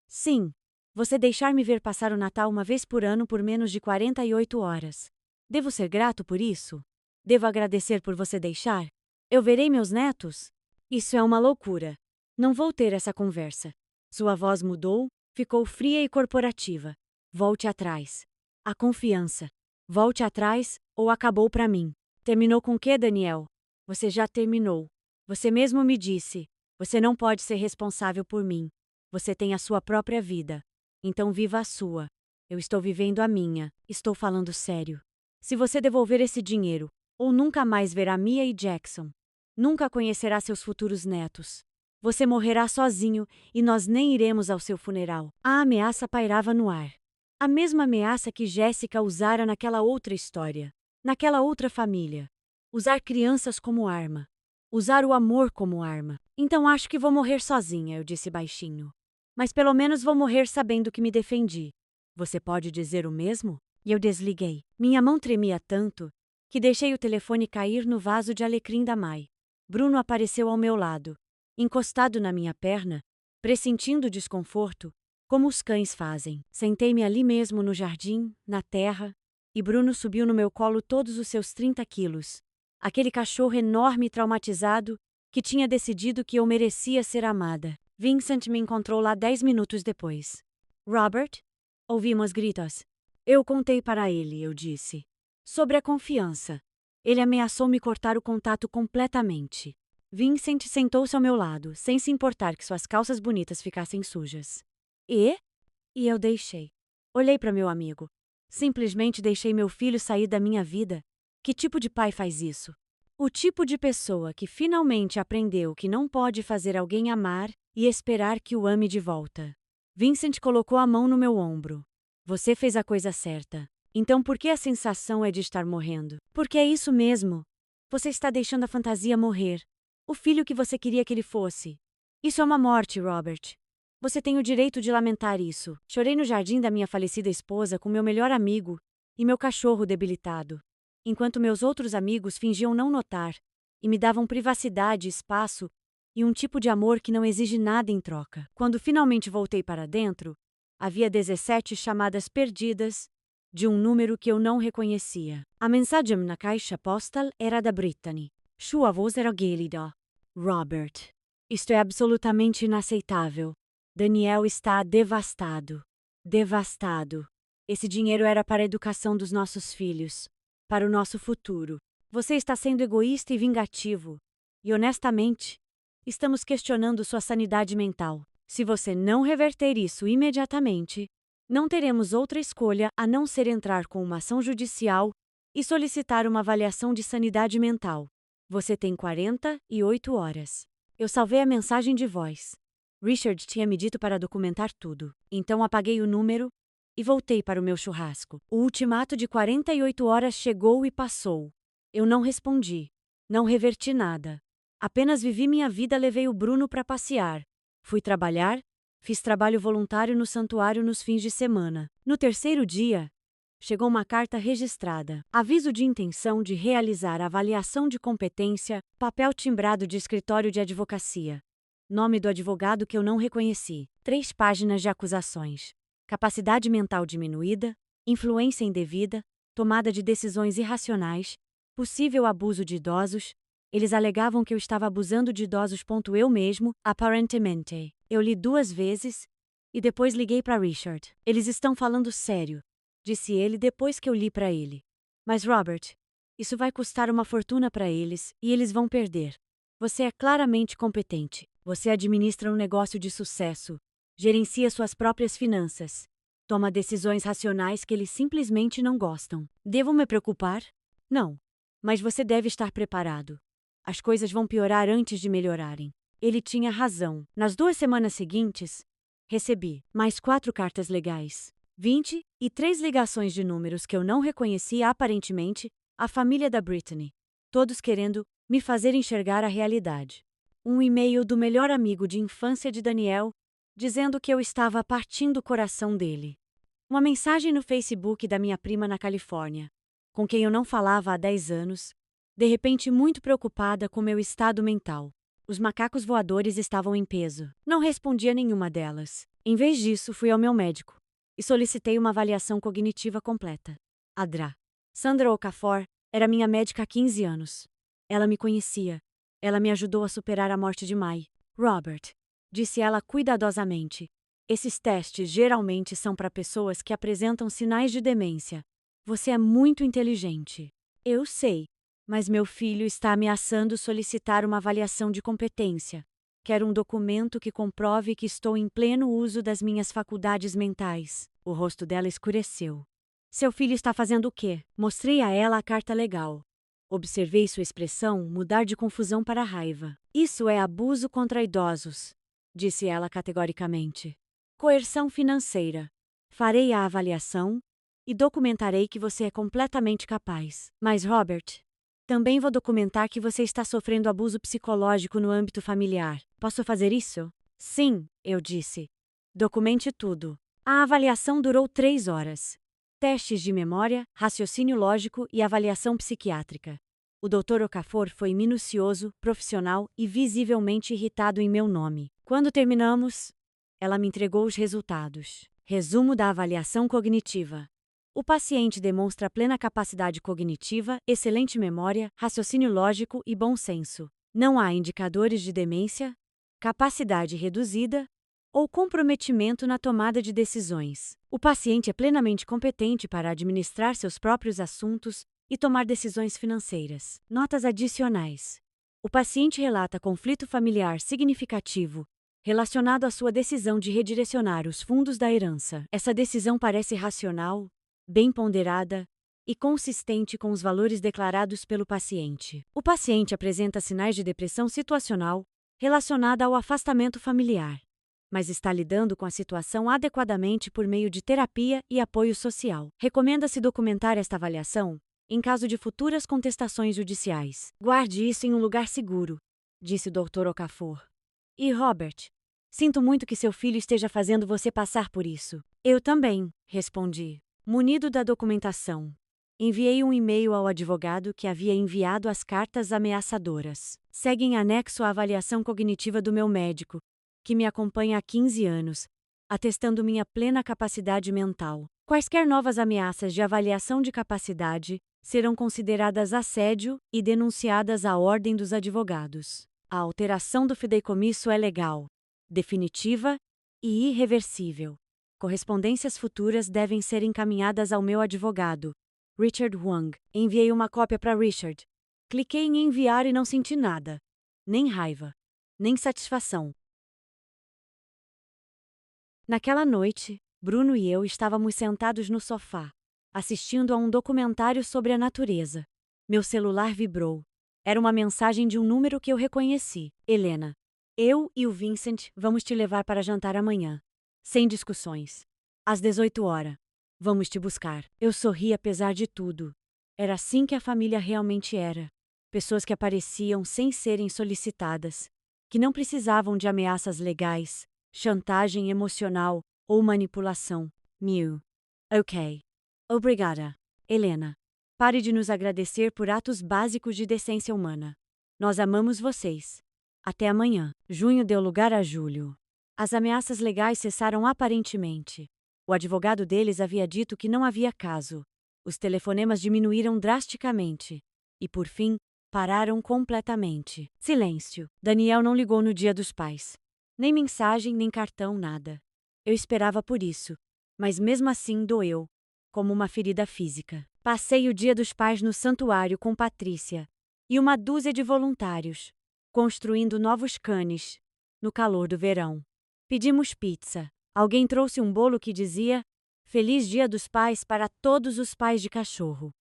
Sim. Você deixar-me ver passar o Natal uma vez por ano por menos de 48 horas. Devo ser grato por isso? Devo agradecer por você deixar? Eu verei meus netos? Isso é uma loucura. Não vou ter essa conversa. Sua voz mudou, ficou fria e corporativa. Volte atrás. A confiança. Volte atrás, ou acabou para mim. Terminou com o quê, Daniel? Você já terminou. Você mesmo me disse. Você não pode ser responsável por mim. Você tem a sua própria vida. Então viva a sua. Eu estou vivendo a minha. Estou falando sério. Se você devolver esse dinheiro, ou nunca mais verá Mia e Jackson, nunca conhecerá seus futuros netos. Você morrerá sozinho e nós nem iremos ao seu funeral. A ameaça pairava no ar. A mesma ameaça que Jéssica usara naquela outra história. Naquela outra família. Usar crianças como arma. Usar o amor como arma. Então acho que vou morrer sozinha, eu disse baixinho. Mas pelo menos vou morrer sabendo que me defendi. Você pode dizer o mesmo? E eu desliguei. Minha mão tremia tanto que deixei o telefone cair no vaso de alecrim da Mai. Bruno apareceu ao meu lado, encostado na minha perna, pressentindo desconforto, como os cães fazem. Sentei-me ali mesmo no jardim, na terra, e Bruno subiu no meu colo todos os seus 30 quilos. Aquele cachorro enorme e traumatizado que tinha decidido que eu merecia ser amada. Vincent me encontrou lá 10 minutos depois. Robert? Ouvimos gritos. Eu contei para ele, eu disse. Sobre a confiança. Ele ameaçou me cortar o contato completamente. Vincent sentou-se ao meu lado, sem se importar que suas calças bonitas ficassem sujas. E eu deixei. Olhei para meu amigo. Simplesmente deixei meu filho sair da minha vida. Que tipo de pai faz isso? O tipo de pessoa que finalmente aprendeu que não pode fazer alguém amar e esperar que o ame de volta. Vincent colocou a mão no meu ombro. Você fez a coisa certa. Então por que a sensação é de estar morrendo? Porque é isso mesmo. Você está deixando a fantasia morrer. O filho que você queria que ele fosse. Isso é uma morte, Robert. Você tem o direito de lamentar isso. Chorei no jardim da minha falecida esposa com meu melhor amigo e meu cachorro debilitado, enquanto meus outros amigos fingiam não notar e me davam privacidade, espaço e um tipo de amor que não exige nada em troca. Quando finalmente voltei para dentro, havia 17 chamadas perdidas de um número que eu não reconhecia. A mensagem na caixa postal era da Brittany. Sua voz era gélida. Robert. Isto é absolutamente inaceitável. Daniel está devastado. Devastado. Esse dinheiro era para a educação dos nossos filhos. Para o nosso futuro. Você está sendo egoísta e vingativo. E honestamente, estamos questionando sua sanidade mental. Se você não reverter isso imediatamente, não teremos outra escolha a não ser entrar com uma ação judicial e solicitar uma avaliação de sanidade mental. Você tem 48 horas. Eu salvei a mensagem de voz. Richard tinha me dito para documentar tudo. Então apaguei o número e voltei para o meu churrasco. O ultimato de 48 horas chegou e passou. Eu não respondi. Não reverti nada. Apenas vivi minha vida, levei o Bruno para passear. Fui trabalhar, fiz trabalho voluntário no santuário nos fins de semana. No terceiro dia, chegou uma carta registrada. Aviso de intenção de realizar avaliação de competência, papel timbrado de escritório de advocacia. Nome do advogado que eu não reconheci. 3 páginas de acusações. Capacidade mental diminuída, influência indevida, tomada de decisões irracionais, possível abuso de idosos. Eles alegavam que eu estava abusando de idosos. Eu mesmo, aparentemente. Eu li 2 vezes e depois liguei para Richard. Eles estão falando sério, disse ele depois que eu li para ele. Mas Robert, isso vai custar uma fortuna para eles e eles vão perder. Você é claramente competente. Você administra um negócio de sucesso, gerencia suas próprias finanças, toma decisões racionais que eles simplesmente não gostam. Devo me preocupar? Não. Mas você deve estar preparado. As coisas vão piorar antes de melhorarem. Ele tinha razão. Nas 2 semanas seguintes, recebi mais 4 cartas legais, 23 ligações de números que eu não reconhecia aparentemente, a família da Brittany, todos querendo me fazer enxergar a realidade. Um e-mail do melhor amigo de infância de Daniel, dizendo que eu estava partindo o coração dele. Uma mensagem no Facebook da minha prima na Califórnia, com quem eu não falava há 10 anos, de repente muito preocupada com meu estado mental. Os macacos voadores estavam em peso. Não respondi a nenhuma delas. Em vez disso, fui ao meu médico e solicitei uma avaliação cognitiva completa. A Dra. Sandra Okafor era minha médica há 15 anos. Ela me conhecia. Ela me ajudou a superar a morte de Mai. Robert, disse ela cuidadosamente. Esses testes geralmente são para pessoas que apresentam sinais de demência. Você é muito inteligente. Eu sei, mas meu filho está ameaçando solicitar uma avaliação de competência. Quero um documento que comprove que estou em pleno uso das minhas faculdades mentais. O rosto dela escureceu. Seu filho está fazendo o quê? Mostrei a ela a carta legal. Observei sua expressão mudar de confusão para raiva. Isso é abuso contra idosos, disse ela categoricamente. Coerção financeira. Farei a avaliação e documentarei que você é completamente capaz. Mas, Robert, também vou documentar que você está sofrendo abuso psicológico no âmbito familiar. Posso fazer isso? Sim, eu disse. Documente tudo. A avaliação durou 3 horas. testes de memória, raciocínio lógico e avaliação psiquiátrica. O Dr. Okafor foi minucioso, profissional e visivelmente irritado em meu nome. Quando terminamos, ela me entregou os resultados. Resumo da avaliação cognitiva. O paciente demonstra plena capacidade cognitiva, excelente memória, raciocínio lógico e bom senso. Não há indicadores de demência, capacidade reduzida ou comprometimento na tomada de decisões. O paciente é plenamente competente para administrar seus próprios assuntos e tomar decisões financeiras. Notas adicionais. O paciente relata conflito familiar significativo relacionado à sua decisão de redirecionar os fundos da herança. Essa decisão parece racional, bem ponderada e consistente com os valores declarados pelo paciente. O paciente apresenta sinais de depressão situacional relacionada ao afastamento familiar, mas está lidando com a situação adequadamente por meio de terapia e apoio social. Recomenda-se documentar esta avaliação em caso de futuras contestações judiciais. Guarde isso em um lugar seguro, disse o Dr. Okafor. E Robert, sinto muito que seu filho esteja fazendo você passar por isso. Eu também, respondi. Munido da documentação, enviei um e-mail ao advogado que havia enviado as cartas ameaçadoras. Segue em anexo a avaliação cognitiva do meu médico, que me acompanha há 15 anos, atestando minha plena capacidade mental. Quaisquer novas ameaças de avaliação de capacidade serão consideradas assédio e denunciadas à ordem dos advogados. A alteração do fideicomisso é legal, definitiva e irreversível. Correspondências futuras devem ser encaminhadas ao meu advogado, Richard Wang. Enviei uma cópia para Richard. Cliquei em enviar e não senti nada. Nem raiva, nem satisfação. Naquela noite, Bruno e eu estávamos sentados no sofá, assistindo a um documentário sobre a natureza. Meu celular vibrou. Era uma mensagem de um número que eu reconheci. Helena, eu e o Vincent vamos te levar para jantar amanhã. Sem discussões. Às 18 horas. Vamos te buscar. Eu sorri apesar de tudo. Era assim que a família realmente era. Pessoas que apareciam sem serem solicitadas, que não precisavam de ameaças legais, chantagem emocional ou manipulação. Ok. Obrigada, Helena. Pare de nos agradecer por atos básicos de decência humana. Nós amamos vocês. Até amanhã. Junho deu lugar a julho. As ameaças legais cessaram aparentemente. O advogado deles havia dito que não havia caso. Os telefonemas diminuíram drasticamente. E, por fim, pararam completamente. Silêncio. Daniel não ligou no Dia dos Pais. Nem mensagem, nem cartão, nada. Eu esperava por isso. Mas mesmo assim doeu, como uma ferida física. Passei o Dia dos Pais no santuário com Patrícia e uma dúzia de voluntários, construindo novos canes, no calor do verão. Pedimos pizza. Alguém trouxe um bolo que dizia Feliz Dia dos Pais para todos os pais de cachorro.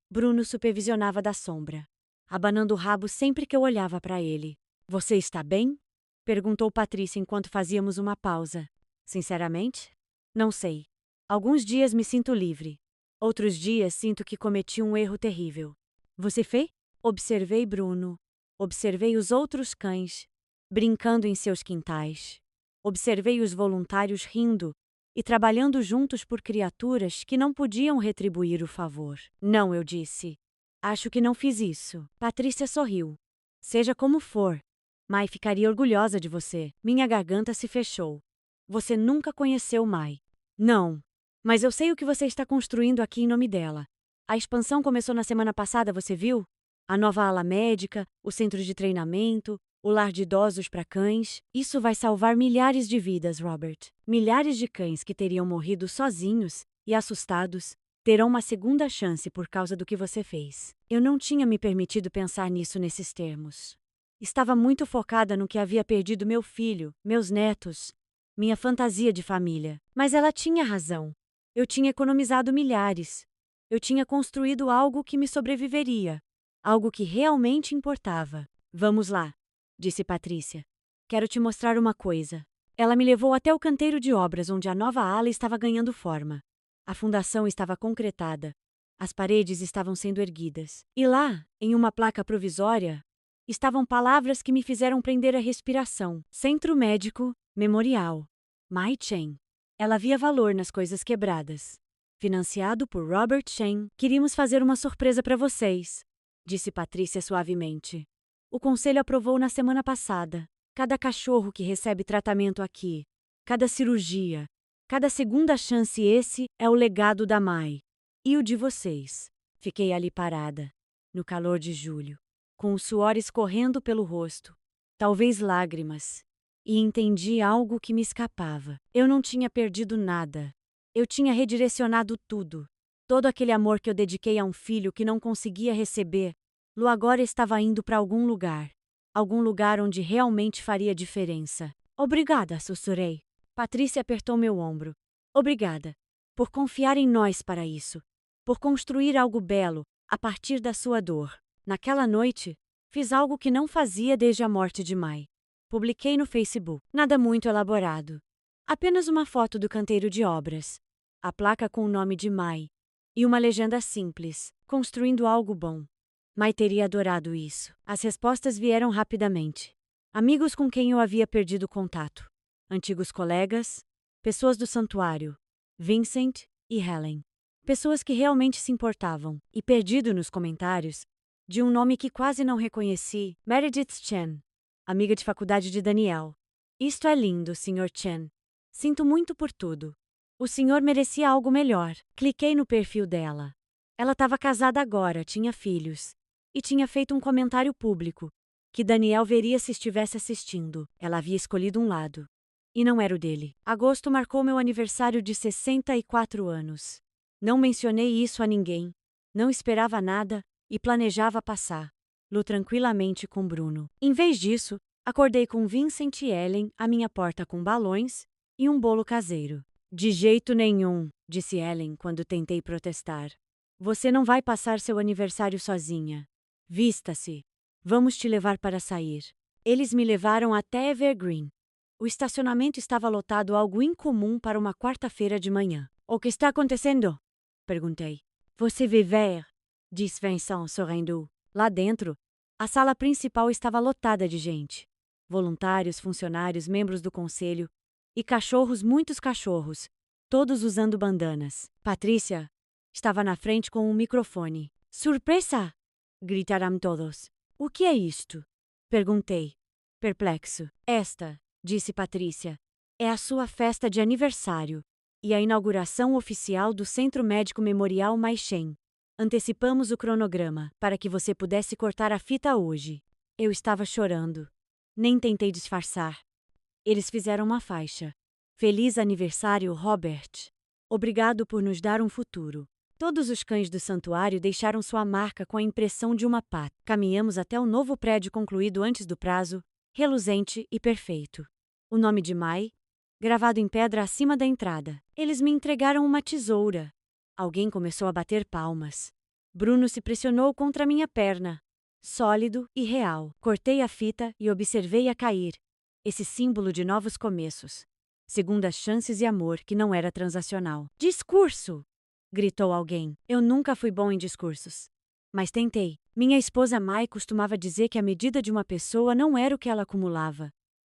Bruno supervisionava da sombra, abanando o rabo sempre que eu olhava para ele. Você está bem? Perguntou Patrícia enquanto fazíamos uma pausa. Sinceramente? Não sei. Alguns dias me sinto livre. Outros dias sinto que cometi um erro terrível. Você fez? Observei Bruno. Observei os outros cães, brincando em seus quintais. Observei os voluntários rindo e trabalhando juntos por criaturas que não podiam retribuir o favor. Não, eu disse. Acho que não fiz isso. Patrícia sorriu. Seja como for, Mai ficaria orgulhosa de você. Minha garganta se fechou. Você nunca conheceu Mai. Não. Mas eu sei o que você está construindo aqui em nome dela. A expansão começou na semana passada, você viu? A nova ala médica, o centro de treinamento, o lar de idosos para cães. Isso vai salvar milhares de vidas, Robert. Milhares de cães que teriam morrido sozinhos e assustados terão uma segunda chance por causa do que você fez. Eu não tinha me permitido pensar nisso nesses termos. Estava muito focada no que havia perdido meu filho, meus netos, minha fantasia de família. Mas ela tinha razão. Eu tinha economizado milhares. Eu tinha construído algo que me sobreviveria. Algo que realmente importava. Vamos lá, disse Patrícia. Quero te mostrar uma coisa. Ela me levou até o canteiro de obras onde a nova ala estava ganhando forma. A fundação estava concretada. As paredes estavam sendo erguidas. E lá, em uma placa provisória, estavam palavras que me fizeram prender a respiração. Centro Médico Memorial. Mai Chen. Ela via valor nas coisas quebradas. financiado por Robert Shen. Queríamos fazer uma surpresa para vocês, disse Patrícia suavemente. O conselho aprovou na semana passada. Cada cachorro que recebe tratamento aqui, cada cirurgia, cada segunda chance, esse é o legado da Mai. E o de vocês? Fiquei ali parada, no calor de julho, com o suor escorrendo pelo rosto, talvez lágrimas, e entendi algo que me escapava. Eu não tinha perdido nada. Eu tinha redirecionado tudo. Todo aquele amor que eu dediquei a um filho que não conseguia receber, Lu agora estava indo para algum lugar. Algum lugar onde realmente faria diferença. Obrigada, sussurrei. Patrícia apertou meu ombro. Obrigada. Por confiar em nós para isso. Por construir algo belo, a partir da sua dor. Naquela noite, fiz algo que não fazia desde a morte de Mai. Publiquei no Facebook. Nada muito elaborado. Apenas uma foto do canteiro de obras. A placa com o nome de Mai. E uma legenda simples, construindo algo bom. Mai teria adorado isso. As respostas vieram rapidamente. Amigos com quem eu havia perdido contato. Antigos colegas. Pessoas do santuário. Vincent e Helen. Pessoas que realmente se importavam. E perdido nos comentários, de um nome que quase não reconheci, Meredith Chen. Amiga de faculdade de Daniel. Isto é lindo, Sr. Chen. Sinto muito por tudo. O senhor merecia algo melhor. Cliquei no perfil dela. Ela estava casada agora, tinha filhos. E tinha feito um comentário público, que Daniel veria se estivesse assistindo. Ela havia escolhido um lado. E não era o dele. Agosto marcou meu aniversário de 64 anos. Não mencionei isso a ninguém. Não esperava nada e planejava passar. Lu tranquilamente com Bruno. Em vez disso, acordei com Vincent e Ellen à minha porta com balões e um bolo caseiro. De jeito nenhum, disse Ellen quando tentei protestar. Você não vai passar seu aniversário sozinha. Vista-se. Vamos te levar para sair. Eles me levaram até Evergreen. O estacionamento estava lotado, algo incomum para uma quarta-feira de manhã. O que está acontecendo? Perguntei. Você veut ver? Disse Vincent sorrindo. Lá dentro, a sala principal estava lotada de gente. Voluntários, funcionários, membros do conselho e cachorros, muitos cachorros, todos usando bandanas. Patrícia estava na frente com um microfone. Surpresa! Gritaram todos. O que é isto? Perguntei, perplexo. Esta, disse Patrícia, é a sua festa de aniversário e a inauguração oficial do Centro Médico Memorial Mai Chen. Antecipamos o cronograma para que você pudesse cortar a fita hoje. Eu estava chorando. Nem tentei disfarçar. Eles fizeram uma faixa. Feliz aniversário, Robert. Obrigado por nos dar um futuro. Todos os cães do santuário deixaram sua marca com a impressão de uma pata. Caminhamos até o novo prédio concluído antes do prazo, reluzente e perfeito. O nome de Mai, gravado em pedra acima da entrada. Eles me entregaram uma tesoura. Alguém começou a bater palmas. Bruno se pressionou contra minha perna. Sólido e real. Cortei a fita e observei-a cair. Esse símbolo de novos começos. Segundas chances e amor que não era transacional. Discurso! Gritou alguém. Eu nunca fui bom em discursos. Mas tentei. Minha esposa Mai costumava dizer que a medida de uma pessoa não era o que ela acumulava,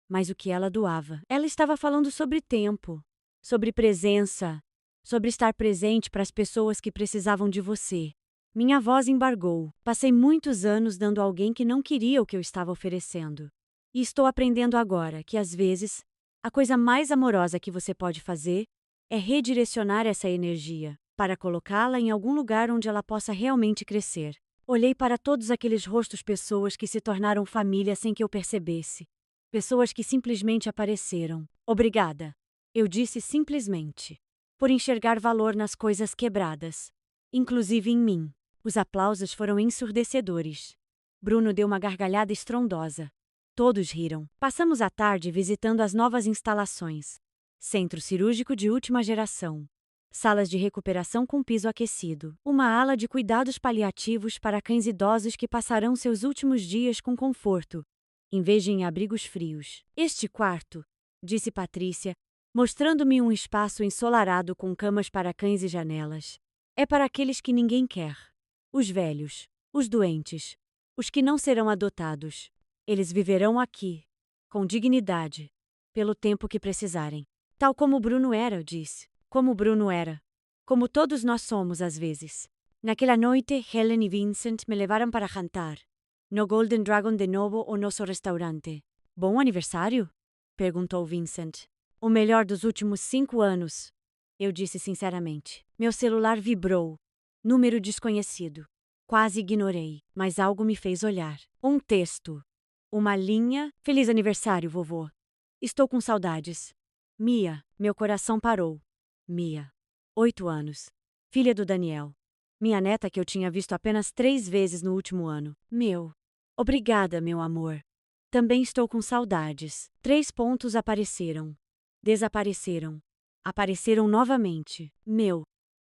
mas o que ela doava. Ela estava falando sobre tempo, sobre presença, sobre estar presente para as pessoas que precisavam de você. Minha voz embargou. Passei muitos anos dando a alguém que não queria o que eu estava oferecendo. E estou aprendendo agora que, às vezes, a coisa mais amorosa que você pode fazer é redirecionar essa energia, para colocá-la em algum lugar onde ela possa realmente crescer. Olhei para todos aqueles rostos, pessoas que se tornaram família sem que eu percebesse. Pessoas que simplesmente apareceram. Obrigada. Eu disse simplesmente. Por enxergar valor nas coisas quebradas. Inclusive em mim. Os aplausos foram ensurdecedores. Bruno deu uma gargalhada estrondosa. Todos riram. Passamos a tarde visitando as novas instalações. Centro cirúrgico de última geração. Salas de recuperação com piso aquecido. Uma ala de cuidados paliativos para cães idosos que passarão seus últimos dias com conforto, em vez de em abrigos frios. Este quarto, disse Patrícia, mostrando-me um espaço ensolarado com camas para cães e janelas. É para aqueles que ninguém quer. Os velhos, os doentes, os que não serão adotados. Eles viverão aqui, com dignidade, pelo tempo que precisarem. Tal como Bruno era, eu disse. Como Bruno era. Como todos nós somos às vezes. Naquela noite, Helen e Vincent me levaram para jantar. No Golden Dragon de novo, o nosso restaurante. Bom aniversário? Perguntou Vincent. O melhor dos últimos 5 anos. Eu disse sinceramente. Meu celular vibrou. Número desconhecido. Quase ignorei, mas algo me fez olhar. Um texto. Uma linha. Feliz aniversário, vovô. Estou com saudades. Mia. Meu coração parou. Mia. 8 anos. Filha do Daniel. Minha neta que eu tinha visto apenas 3 vezes no último ano. Obrigada, meu amor. Também estou com saudades. 3 pontos apareceram. Desapareceram. Apareceram novamente.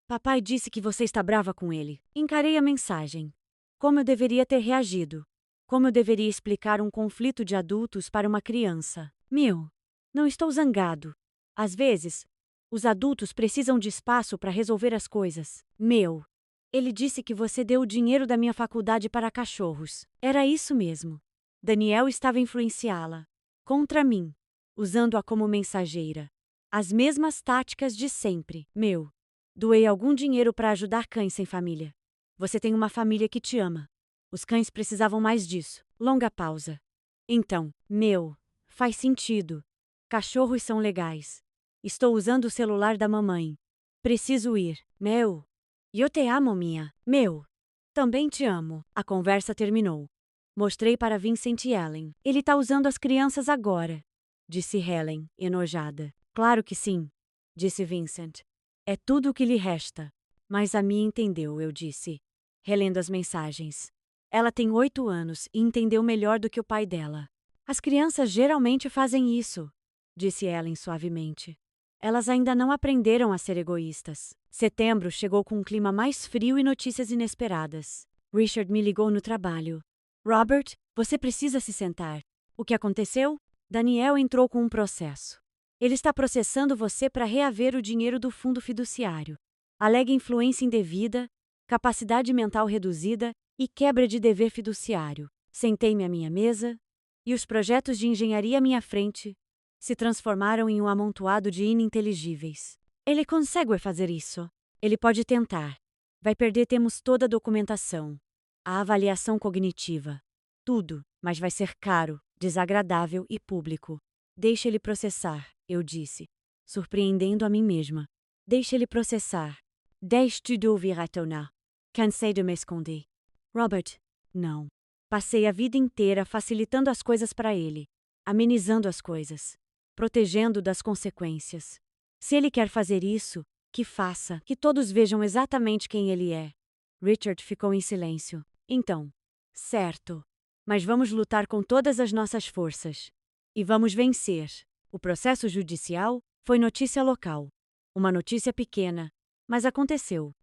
Papai disse que você está brava com ele. Encarei a mensagem. Como eu deveria ter reagido? Como eu deveria explicar um conflito de adultos para uma criança? Não estou zangado. Às vezes, os adultos precisam de espaço para resolver as coisas. Ele disse que você deu o dinheiro da minha faculdade para cachorros. Era isso mesmo. Daniel estava a influenciá-la. Contra mim. Usando-a como mensageira. As mesmas táticas de sempre. Doei algum dinheiro para ajudar cães sem família. Você tem uma família que te ama. Os cães precisavam mais disso. Longa pausa. Então, faz sentido. Cachorros são legais. Estou usando o celular da mamãe. Preciso ir. Eu te amo, Mia. Também te amo. A conversa terminou. Mostrei para Vincent e Ellen. Ele tá usando as crianças agora, disse Helen, enojada. Claro que sim, disse Vincent. É tudo o que lhe resta. Mas a Mia entendeu, eu disse, relendo as mensagens. Ela tem 8 anos e entendeu melhor do que o pai dela. As crianças geralmente fazem isso, disse Ellen suavemente. Elas ainda não aprenderam a ser egoístas. Setembro chegou com um clima mais frio e notícias inesperadas. Richard me ligou no trabalho. Robert, você precisa se sentar. O que aconteceu? Daniel entrou com um processo. Ele está processando você para reaver o dinheiro do fundo fiduciário. Alega influência indevida, capacidade mental reduzida e quebra de dever fiduciário. Sentei-me à minha mesa e os projetos de engenharia à minha frente se transformaram em um amontoado de ininteligíveis. Ele consegue fazer isso. Ele pode tentar. Vai perder, temos toda a documentação. A avaliação cognitiva. Tudo, mas vai ser caro, desagradável e público. Deixe ele processar, eu disse, surpreendendo a mim mesma. Deixe ele processar. Deixe-te de ouvir à tona. Cansei de me esconder. Robert, não. Passei a vida inteira facilitando as coisas para ele, amenizando as coisas, protegendo das consequências. Se ele quer fazer isso, que faça, que todos vejam exatamente quem ele é. Richard ficou em silêncio. Então, certo. Mas vamos lutar com todas as nossas forças. E vamos vencer. O processo judicial foi notícia local. Uma notícia pequena, mas aconteceu.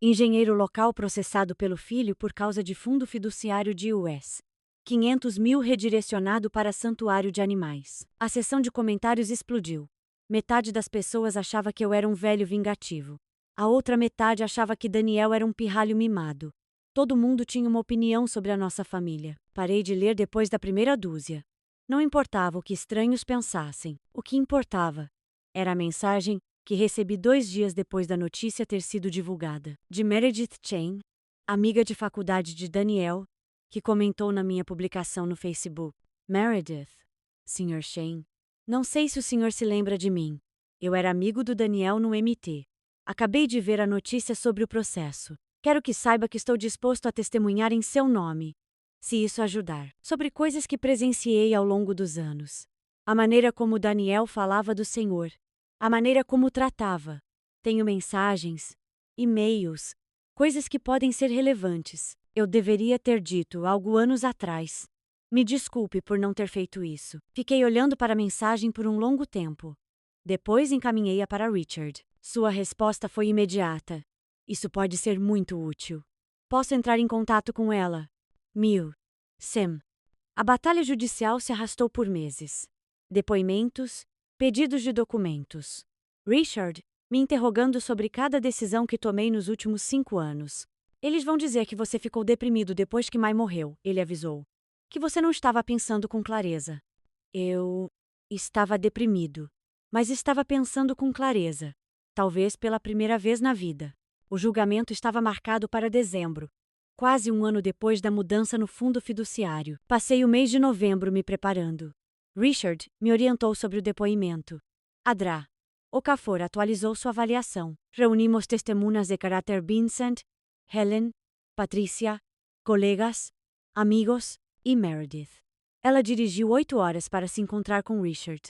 Engenheiro local processado pelo filho por causa de fundo fiduciário de US. 500 mil redirecionado para santuário de animais. A sessão de comentários explodiu. Metade das pessoas achava que eu era um velho vingativo. A outra metade achava que Daniel era um pirralho mimado. Todo mundo tinha uma opinião sobre a nossa família. Parei de ler depois da primeira dúzia. Não importava o que estranhos pensassem. O que importava era a mensagem que recebi 2 dias depois da notícia ter sido divulgada. De Meredith Chain, amiga de faculdade de Daniel, que comentou na minha publicação no Facebook. Meredith, Sr. Chain, não sei se o senhor se lembra de mim. Eu era amigo do Daniel no MT. Acabei de ver a notícia sobre o processo. Quero que saiba que estou disposto a testemunhar em seu nome, se isso ajudar, sobre coisas que presenciei ao longo dos anos. A maneira como Daniel falava do Senhor. A maneira como o tratava. Tenho mensagens, e-mails, coisas que podem ser relevantes. Eu deveria ter dito algo anos atrás. Me desculpe por não ter feito isso. Fiquei olhando para a mensagem por um longo tempo. Depois encaminhei-a para Richard. Sua resposta foi imediata. Isso pode ser muito útil. Posso entrar em contato com ela? Sam. A batalha judicial se arrastou por meses. Depoimentos, pedidos de documentos. Richard, me interrogando sobre cada decisão que tomei nos últimos 5 anos. Eles vão dizer que você ficou deprimido depois que Mai morreu, ele avisou. Que você não estava pensando com clareza. Eu estava deprimido. Mas estava pensando com clareza. Talvez pela primeira vez na vida. O julgamento estava marcado para dezembro. Quase um ano depois da mudança no fundo fiduciário. Passei o mês de novembro me preparando. Richard me orientou sobre o depoimento. Adra. Okafor atualizou sua avaliação. Reunimos testemunhas de caráter Vincent, Helen, Patricia, colegas, amigos e Meredith. Ela dirigiu 8 horas para se encontrar com Richard,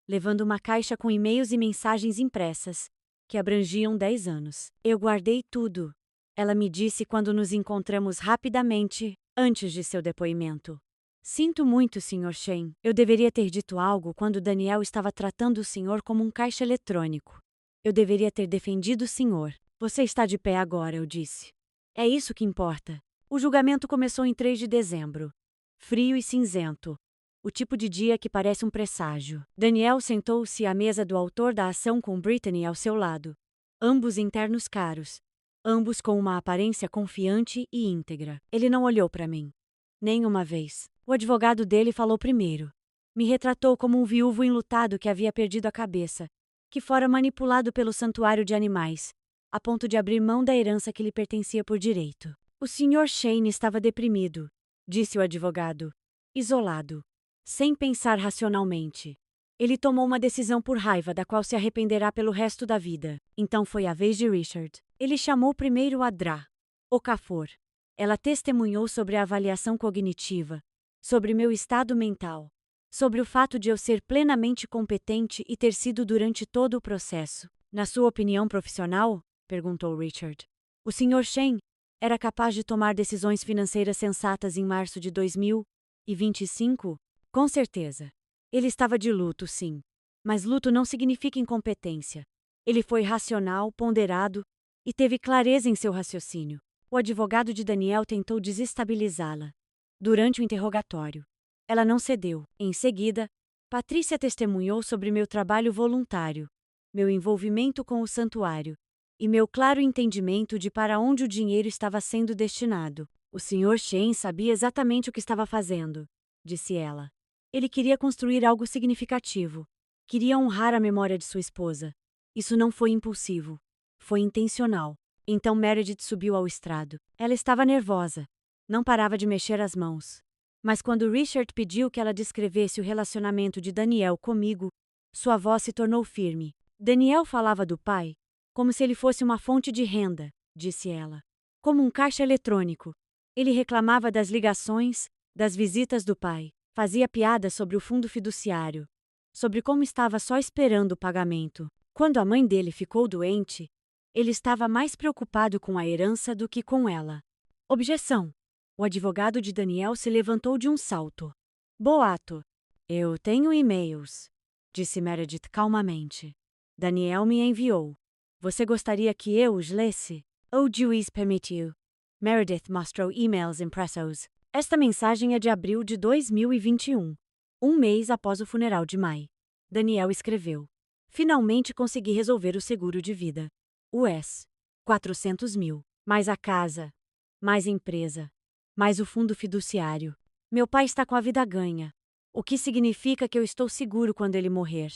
levando uma caixa com e-mails e mensagens impressas, que abrangiam 10 anos. Eu guardei tudo. Ela me disse quando nos encontramos rapidamente, antes de seu depoimento. Sinto muito, Sr. Shane. Eu deveria ter dito algo quando Daniel estava tratando o senhor como um caixa eletrônico. Eu deveria ter defendido o senhor. Você está de pé agora, eu disse. É isso que importa. O julgamento começou em 3 de dezembro. Frio e cinzento. O tipo de dia que parece um presságio. Daniel sentou-se à mesa do autor da ação com Brittany ao seu lado. Ambos internos caros. Ambos com uma aparência confiante e íntegra. Ele não olhou para mim. Nem uma vez. O advogado dele falou primeiro. Me retratou como um viúvo enlutado que havia perdido a cabeça, que fora manipulado pelo santuário de animais, a ponto de abrir mão da herança que lhe pertencia por direito. O Sr. Shane estava deprimido, disse o advogado. Isolado. Sem pensar racionalmente. Ele tomou uma decisão por raiva da qual se arrependerá pelo resto da vida. Então foi a vez de Richard. Ele chamou primeiro Adra. Okafor. Ela testemunhou sobre a avaliação cognitiva, sobre meu estado mental, sobre o fato de eu ser plenamente competente e ter sido durante todo o processo. Na sua opinião profissional? Perguntou Richard. O Sr. Shane era capaz de tomar decisões financeiras sensatas em março de 2025? Com certeza. Ele estava de luto, sim. Mas luto não significa incompetência. Ele foi racional, ponderado e teve clareza em seu raciocínio. O advogado de Daniel tentou desestabilizá-la. Durante o interrogatório, ela não cedeu. Em seguida, Patrícia testemunhou sobre meu trabalho voluntário, meu envolvimento com o santuário e meu claro entendimento de para onde o dinheiro estava sendo destinado. O Sr. Shane sabia exatamente o que estava fazendo, disse ela. Ele queria construir algo significativo. Queria honrar a memória de sua esposa. Isso não foi impulsivo. Foi intencional. Então Meredith subiu ao estrado. Ela estava nervosa. Não parava de mexer as mãos. Mas quando Richard pediu que ela descrevesse o relacionamento de Daniel comigo, sua voz se tornou firme. Daniel falava do pai como se ele fosse uma fonte de renda, disse ela. Como um caixa eletrônico. Ele reclamava das ligações, das visitas do pai. Fazia piadas sobre o fundo fiduciário. Sobre como estava só esperando o pagamento. Quando a mãe dele ficou doente, ele estava mais preocupado com a herança do que com ela. Objeção. O advogado de Daniel se levantou de um salto. Boato. Eu tenho e-mails, disse Meredith calmamente. Daniel me enviou. Você gostaria que eu os lesse? Oh, juiz permitiu. Meredith mostrou e-mails impressos. Esta mensagem é de abril de 2021. Um mês após o funeral de Mai. Daniel escreveu. Finalmente consegui resolver o seguro de vida. US. 400 mil. Mais a casa. Mais empresa. Mais o fundo fiduciário. Meu pai está com a vida ganha. O que significa que eu estou seguro quando ele morrer.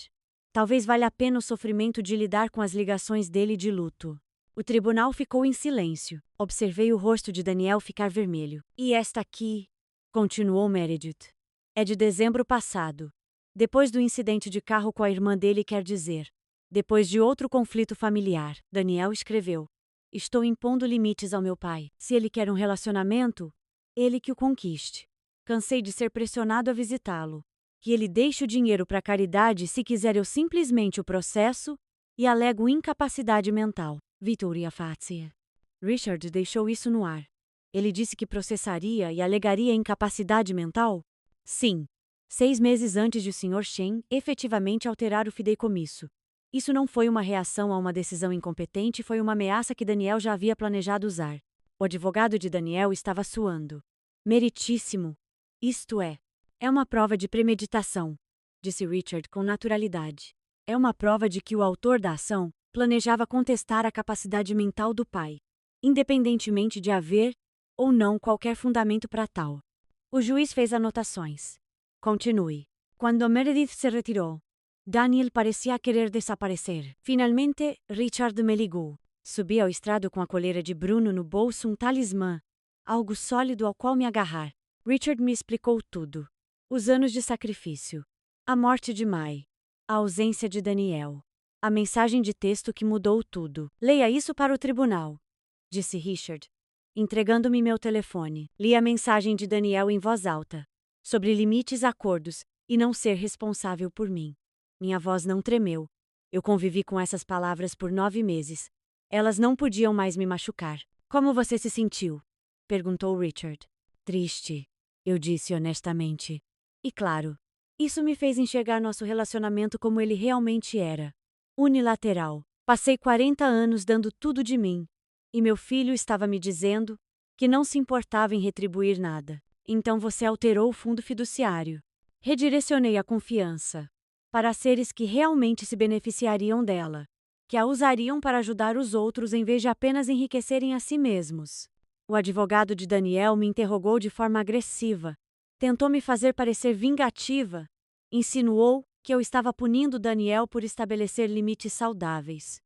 Talvez valha a pena o sofrimento de lidar com as ligações dele de luto. O tribunal ficou em silêncio. Observei o rosto de Daniel ficar vermelho. E esta aqui, continuou Meredith, é de dezembro passado. Depois do incidente de carro com a irmã dele, quer dizer. Depois de outro conflito familiar, Daniel escreveu. Estou impondo limites ao meu pai. Se ele quer um relacionamento, ele que o conquiste. Cansei de ser pressionado a visitá-lo. Que ele deixe o dinheiro para caridade se quiser eu simplesmente o processo e alego incapacidade mental. Vittoria Fazia. Richard deixou isso no ar. Ele disse que processaria e alegaria incapacidade mental? Sim. 6 meses antes de o Sr. Shane efetivamente alterar o fideicomisso. Isso não foi uma reação a uma decisão incompetente, foi uma ameaça que Daniel já havia planejado usar. O advogado de Daniel estava suando. Meritíssimo. Isto é uma prova de premeditação, disse Richard com naturalidade. É uma prova de que o autor da ação planejava contestar a capacidade mental do pai, independentemente de haver ou não qualquer fundamento para tal. O juiz fez anotações. Continue. Quando Meredith se retirou, Daniel parecia querer desaparecer. Finalmente, Richard me ligou. Subi ao estrado com a coleira de Bruno no bolso, um talismã, algo sólido ao qual me agarrar. Richard me explicou tudo. Os anos de sacrifício. A morte de Mai. A ausência de Daniel. A mensagem de texto que mudou tudo. Leia isso para o tribunal, disse Richard, entregando-me meu telefone. Li a mensagem de Daniel em voz alta. Sobre limites, acordos, e não ser responsável por mim. Minha voz não tremeu. Eu convivi com essas palavras por 9 meses. Elas não podiam mais me machucar. Como você se sentiu? Perguntou Richard. Triste, eu disse honestamente. E claro, isso me fez enxergar nosso relacionamento como ele realmente era. Unilateral. Passei 40 anos dando tudo de mim. E meu filho estava me dizendo que não se importava em retribuir nada. Então você alterou o fundo fiduciário. Redirecionei a confiança para seres que realmente se beneficiariam dela, que a usariam para ajudar os outros em vez de apenas enriquecerem a si mesmos. O advogado de Daniel me interrogou de forma agressiva. Tentou me fazer parecer vingativa. Insinuou que eu estava punindo Daniel por estabelecer limites saudáveis.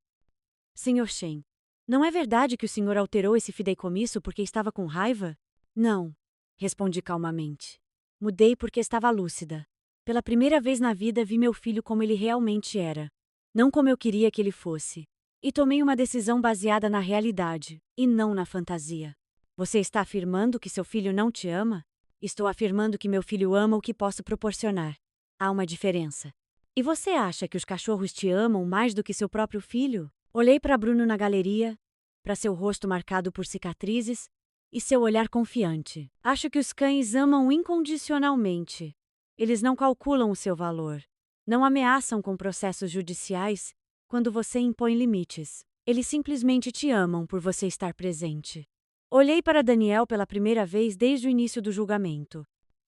Sr. Chen, não é verdade que o senhor alterou esse fideicomisso porque estava com raiva? Não, respondi calmamente. Mudei porque estava lúcida. Pela primeira vez na vida vi meu filho como ele realmente era. Não como eu queria que ele fosse. E tomei uma decisão baseada na realidade, e não na fantasia. Você está afirmando que seu filho não te ama? Estou afirmando que meu filho ama o que posso proporcionar. Há uma diferença. E você acha que os cachorros te amam mais do que seu próprio filho? Olhei para Bruno na galeria, para seu rosto marcado por cicatrizes e seu olhar confiante. Acho que os cães amam incondicionalmente. Eles não calculam o seu valor. Não ameaçam com processos judiciais quando você impõe limites. Eles simplesmente te amam por você estar presente. Olhei para Daniel pela primeira vez desde o início do julgamento.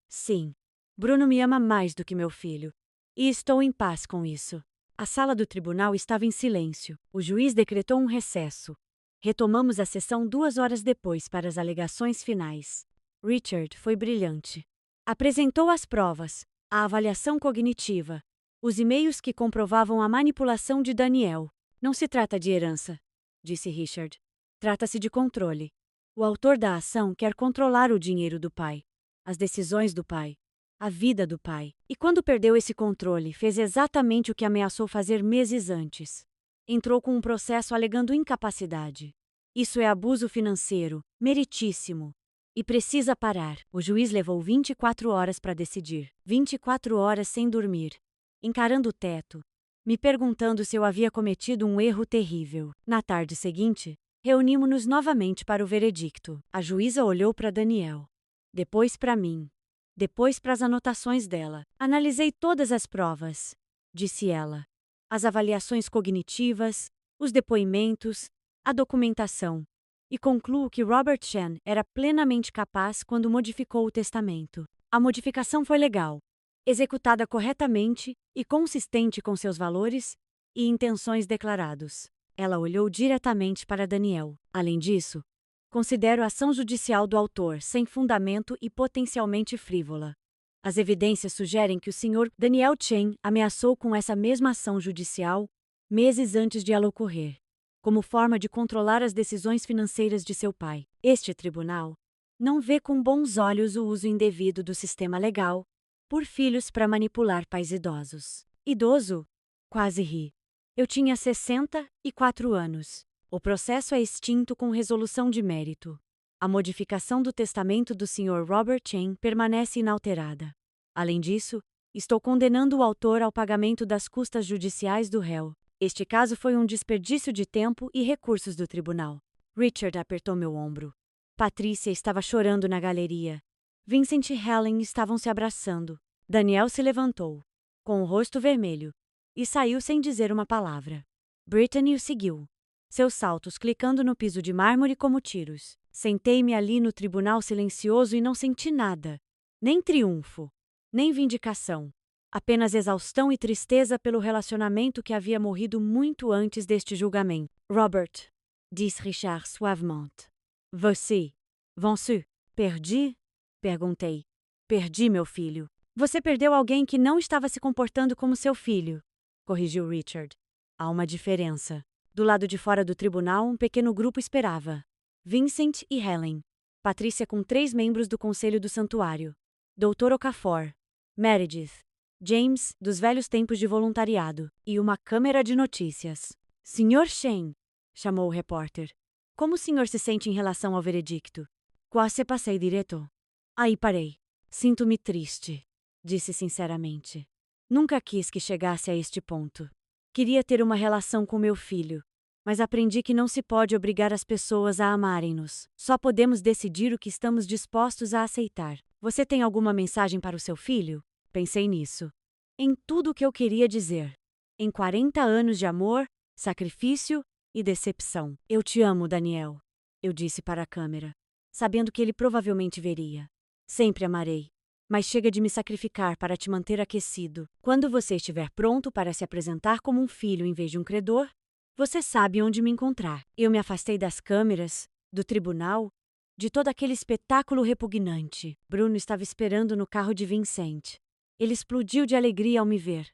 Sim, Bruno me ama mais do que meu filho. E estou em paz com isso. A sala do tribunal estava em silêncio. O juiz decretou um recesso. Retomamos a sessão 2 horas depois para as alegações finais. Richard foi brilhante. Apresentou as provas, a avaliação cognitiva, os e-mails que comprovavam a manipulação de Daniel. Não se trata de herança, disse Richard. Trata-se de controle. O autor da ação quer controlar o dinheiro do pai, as decisões do pai, a vida do pai. E quando perdeu esse controle, fez exatamente o que ameaçou fazer meses antes. Entrou com um processo alegando incapacidade. Isso é abuso financeiro, meritíssimo. E precisa parar. O juiz levou 24 horas para decidir. 24 horas sem dormir. Encarando o teto. Me perguntando se eu havia cometido um erro terrível. Na tarde seguinte, reunimos-nos novamente para o veredicto. A juíza olhou para Daniel. Depois para mim. Depois para as anotações dela. Analisei todas as provas, disse ela. As avaliações cognitivas, os depoimentos, a documentação. E concluo que Robert Chen era plenamente capaz quando modificou o testamento. A modificação foi legal, executada corretamente e consistente com seus valores e intenções declarados. Ela olhou diretamente para Daniel. Além disso, considero a ação judicial do autor sem fundamento e potencialmente frívola. As evidências sugerem que o Sr. Daniel Chen ameaçou com essa mesma ação judicial meses antes de ela ocorrer, como forma de controlar as decisões financeiras de seu pai. Este tribunal não vê com bons olhos o uso indevido do sistema legal por filhos para manipular pais idosos. Idoso? Quase ri. Eu tinha 64 anos. O processo é extinto com resolução de mérito. A modificação do testamento do Sr. Robert Chen permanece inalterada. Além disso, estou condenando o autor ao pagamento das custas judiciais do réu. Este caso foi um desperdício de tempo e recursos do tribunal. Richard apertou meu ombro. Patrícia estava chorando na galeria. Vincent e Helen estavam se abraçando. Daniel se levantou, com o rosto vermelho, e saiu sem dizer uma palavra. Brittany o seguiu, seus saltos clicando no piso de mármore como tiros. Sentei-me ali no tribunal silencioso e não senti nada. Nem triunfo, nem vindicação. Apenas exaustão e tristeza pelo relacionamento que havia morrido muito antes deste julgamento. Robert, disse Richard suavemente. Você, venceu. Perdi? Perguntei. Perdi, meu filho. Você perdeu alguém que não estava se comportando como seu filho. corrigiu Richard. Há uma diferença. Do lado de fora do tribunal, um pequeno grupo esperava. Vincent e Helen. Patrícia com 3 membros do conselho do santuário. Dr. Okafor. Meredith. James, dos velhos tempos de voluntariado. E uma câmera de notícias. Sr. Shane, chamou o repórter. Como o senhor se sente em relação ao veredicto? Quase passei direto. Aí parei. Sinto-me triste, disse sinceramente. Nunca quis que chegasse a este ponto. Queria ter uma relação com meu filho, mas aprendi que não se pode obrigar as pessoas a amarem-nos. Só podemos decidir o que estamos dispostos a aceitar. Você tem alguma mensagem para o seu filho? Pensei nisso. Em tudo o que eu queria dizer. Em 40 anos de amor, sacrifício e decepção. Eu te amo, Daniel, eu disse para a câmera, sabendo que ele provavelmente veria. Sempre amarei. Mas chega de me sacrificar para te manter aquecido. Quando você estiver pronto para se apresentar como um filho em vez de um credor, você sabe onde me encontrar. Eu me afastei das câmeras, do tribunal, de todo aquele espetáculo repugnante. Bruno estava esperando no carro de Vincent. Ele explodiu de alegria ao me ver,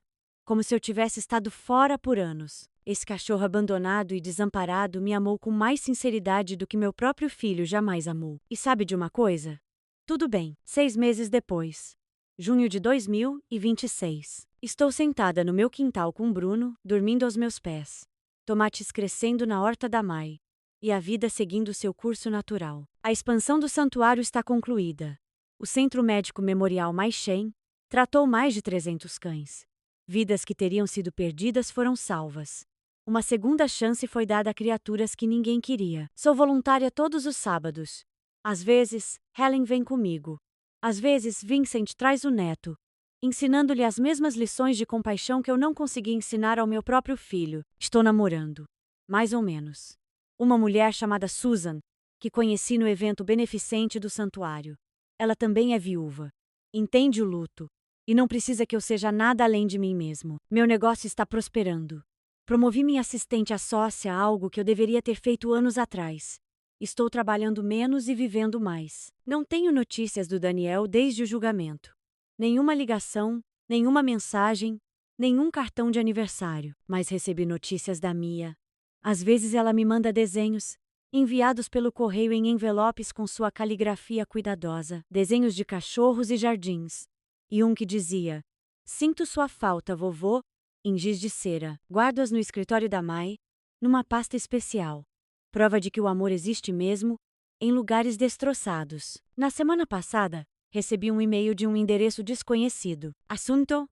como se eu tivesse estado fora por anos. Esse cachorro abandonado e desamparado me amou com mais sinceridade do que meu próprio filho jamais amou. E sabe de uma coisa? Tudo bem, 6 meses depois. Junho de 2026. Estou sentada no meu quintal com Bruno, dormindo aos meus pés. Tomates crescendo na horta da Mai. E a vida seguindo seu curso natural. A expansão do santuário está concluída. O Centro Médico Memorial Mai Shen tratou mais de 300 cães. Vidas que teriam sido perdidas foram salvas. Uma segunda chance foi dada a criaturas que ninguém queria. Sou voluntária todos os sábados. Às vezes, Helen vem comigo. Às vezes, Vincent traz o neto, ensinando-lhe as mesmas lições de compaixão que eu não consegui ensinar ao meu próprio filho. Estou namorando. Mais ou menos. Uma mulher chamada Susan, que conheci no evento beneficente do santuário. Ela também é viúva. Entende o luto. E não precisa que eu seja nada além de mim mesmo. Meu negócio está prosperando. Promovi minha assistente à sócia, algo que eu deveria ter feito anos atrás. Estou trabalhando menos e vivendo mais. Não tenho notícias do Daniel desde o julgamento. Nenhuma ligação, nenhuma mensagem, nenhum cartão de aniversário. Mas recebi notícias da Mia. Às vezes ela me manda desenhos, enviados pelo correio em envelopes com sua caligrafia cuidadosa. Desenhos de cachorros e jardins. E um que dizia: "Sinto sua falta, vovô", em giz de cera. Guardo-as no escritório da Mai, numa pasta especial. Prova de que o amor existe mesmo, em lugares destroçados. Na semana passada, recebi um e-mail de um endereço desconhecido. Assunto: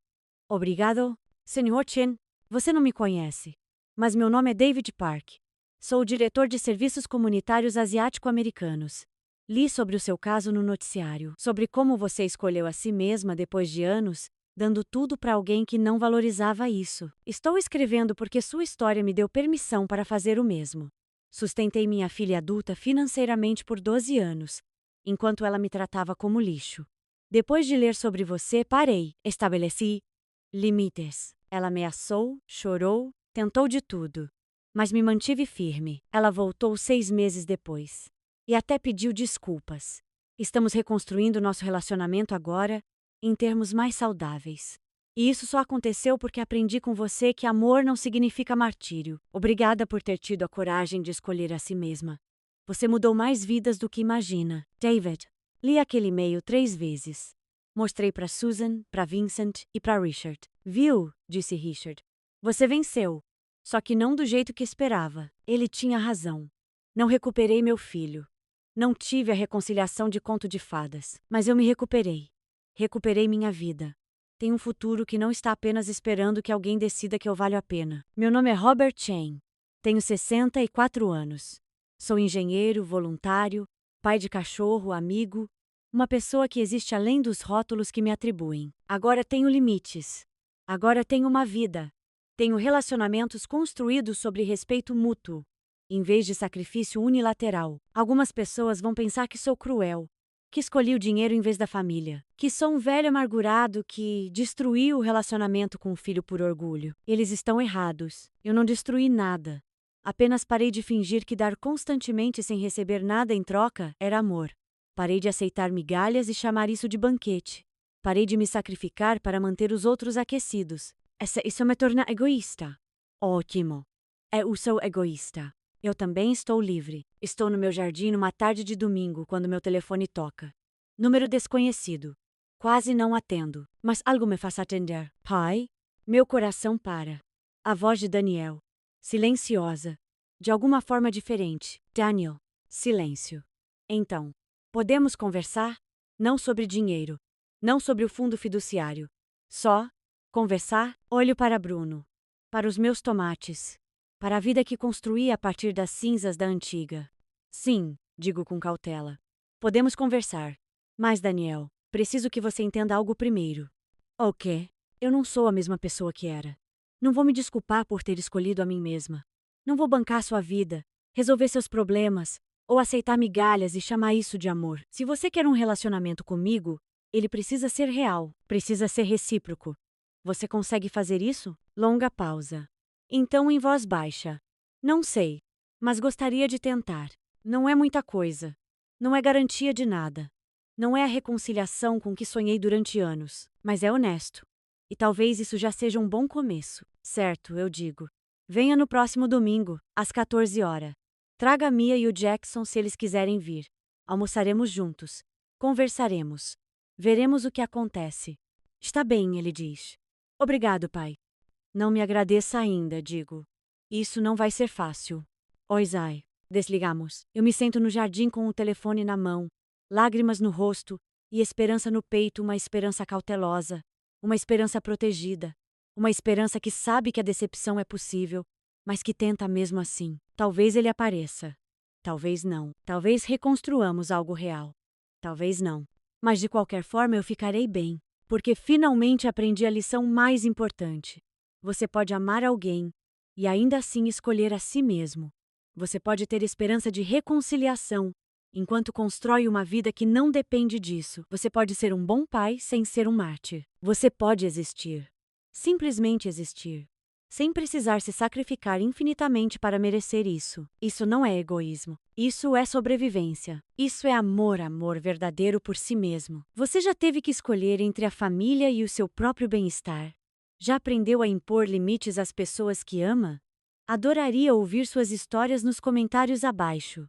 Obrigado, Sr. Chen. Você não me conhece, mas meu nome é David Park. Sou o diretor de Serviços Comunitários Asiático-Americanos. Li sobre o seu caso no noticiário, sobre como você escolheu a si mesma depois de anos, dando tudo para alguém que não valorizava isso. Estou escrevendo porque sua história me deu permissão para fazer o mesmo. Sustentei minha filha adulta financeiramente por 12 anos, enquanto ela me tratava como lixo. Depois de ler sobre você, parei. Estabeleci limites. Ela ameaçou, chorou, tentou de tudo. Mas me mantive firme. Ela voltou 6 meses depois. E até pediu desculpas. Estamos reconstruindo nosso relacionamento agora, em termos mais saudáveis. E isso só aconteceu porque aprendi com você que amor não significa martírio. Obrigada por ter tido a coragem de escolher a si mesma. Você mudou mais vidas do que imagina. David. Li aquele e-mail 3 vezes. Mostrei para Susan, para Vincent e para Richard. Viu? Disse Richard. Você venceu. Só que não do jeito que esperava. Ele tinha razão. Não recuperei meu filho. Não tive a reconciliação de conto de fadas. Mas eu me recuperei. Recuperei minha vida. Tenho um futuro que não está apenas esperando que alguém decida que eu valho a pena. Meu nome é Robert Chen. Tenho 64 anos. Sou engenheiro, voluntário, pai de cachorro, amigo, uma pessoa que existe além dos rótulos que me atribuem. Agora tenho limites. Agora tenho uma vida. Tenho relacionamentos construídos sobre respeito mútuo, em vez de sacrifício unilateral. Algumas pessoas vão pensar que sou cruel, que escolhi o dinheiro em vez da família, que sou um velho amargurado que destruiu o relacionamento com o filho por orgulho. Eles estão errados. Eu não destruí nada. Apenas parei de fingir que dar constantemente sem receber nada em troca era amor. Parei de aceitar migalhas e chamar isso de banquete. Parei de me sacrificar para manter os outros aquecidos. Isso me torna egoísta. Ótimo. Eu sou egoísta. Eu também estou livre. Estou no meu jardim numa tarde de domingo quando meu telefone toca. Número desconhecido. Quase não atendo, mas algo me faz atender. Pai? Meu coração para. A voz de Daniel. Silenciosa. De alguma forma diferente. Daniel. Silêncio. Então, podemos conversar? Não sobre dinheiro. Não sobre o fundo fiduciário. Só conversar? Olho para Bruno. Para os meus tomates. Para a vida que construí a partir das cinzas da antiga. Sim, digo com cautela. Podemos conversar. Mas, Daniel, preciso que você entenda algo primeiro. O quê? Eu não sou a mesma pessoa que era. Não vou me desculpar por ter escolhido a mim mesma. Não vou bancar sua vida, resolver seus problemas, ou aceitar migalhas e chamar isso de amor. Se você quer um relacionamento comigo, ele precisa ser real, precisa ser recíproco. Você consegue fazer isso? Longa pausa. Então, em voz baixa. Não sei, mas gostaria de tentar. Não é muita coisa. Não é garantia de nada. Não é a reconciliação com que sonhei durante anos, mas é honesto. E talvez isso já seja um bom começo. Certo, eu digo. Venha no próximo domingo, às 14 horas. Traga a Mia e o Jackson se eles quiserem vir. Almoçaremos juntos. Conversaremos. Veremos o que acontece. Está bem, ele diz. Obrigado, pai. Não me agradeça ainda, digo. Isso não vai ser fácil. Oisai. Desligamos. Eu me sento no jardim com o telefone na mão, lágrimas no rosto e esperança no peito, uma esperança cautelosa, uma esperança protegida, uma esperança que sabe que a decepção é possível, mas que tenta mesmo assim. Talvez ele apareça. Talvez não. Talvez reconstruamos algo real. Talvez não. Mas de qualquer forma eu ficarei bem, porque finalmente aprendi a lição mais importante. Você pode amar alguém e ainda assim escolher a si mesmo. Você pode ter esperança de reconciliação enquanto constrói uma vida que não depende disso. Você pode ser um bom pai sem ser um mártir. Você pode existir. Simplesmente existir. Sem precisar se sacrificar infinitamente para merecer isso. Isso não é egoísmo. Isso é sobrevivência. Isso é amor, amor verdadeiro por si mesmo. Você já teve que escolher entre a família e o seu próprio bem-estar? Já aprendeu a impor limites às pessoas que ama? Adoraria ouvir suas histórias nos comentários abaixo.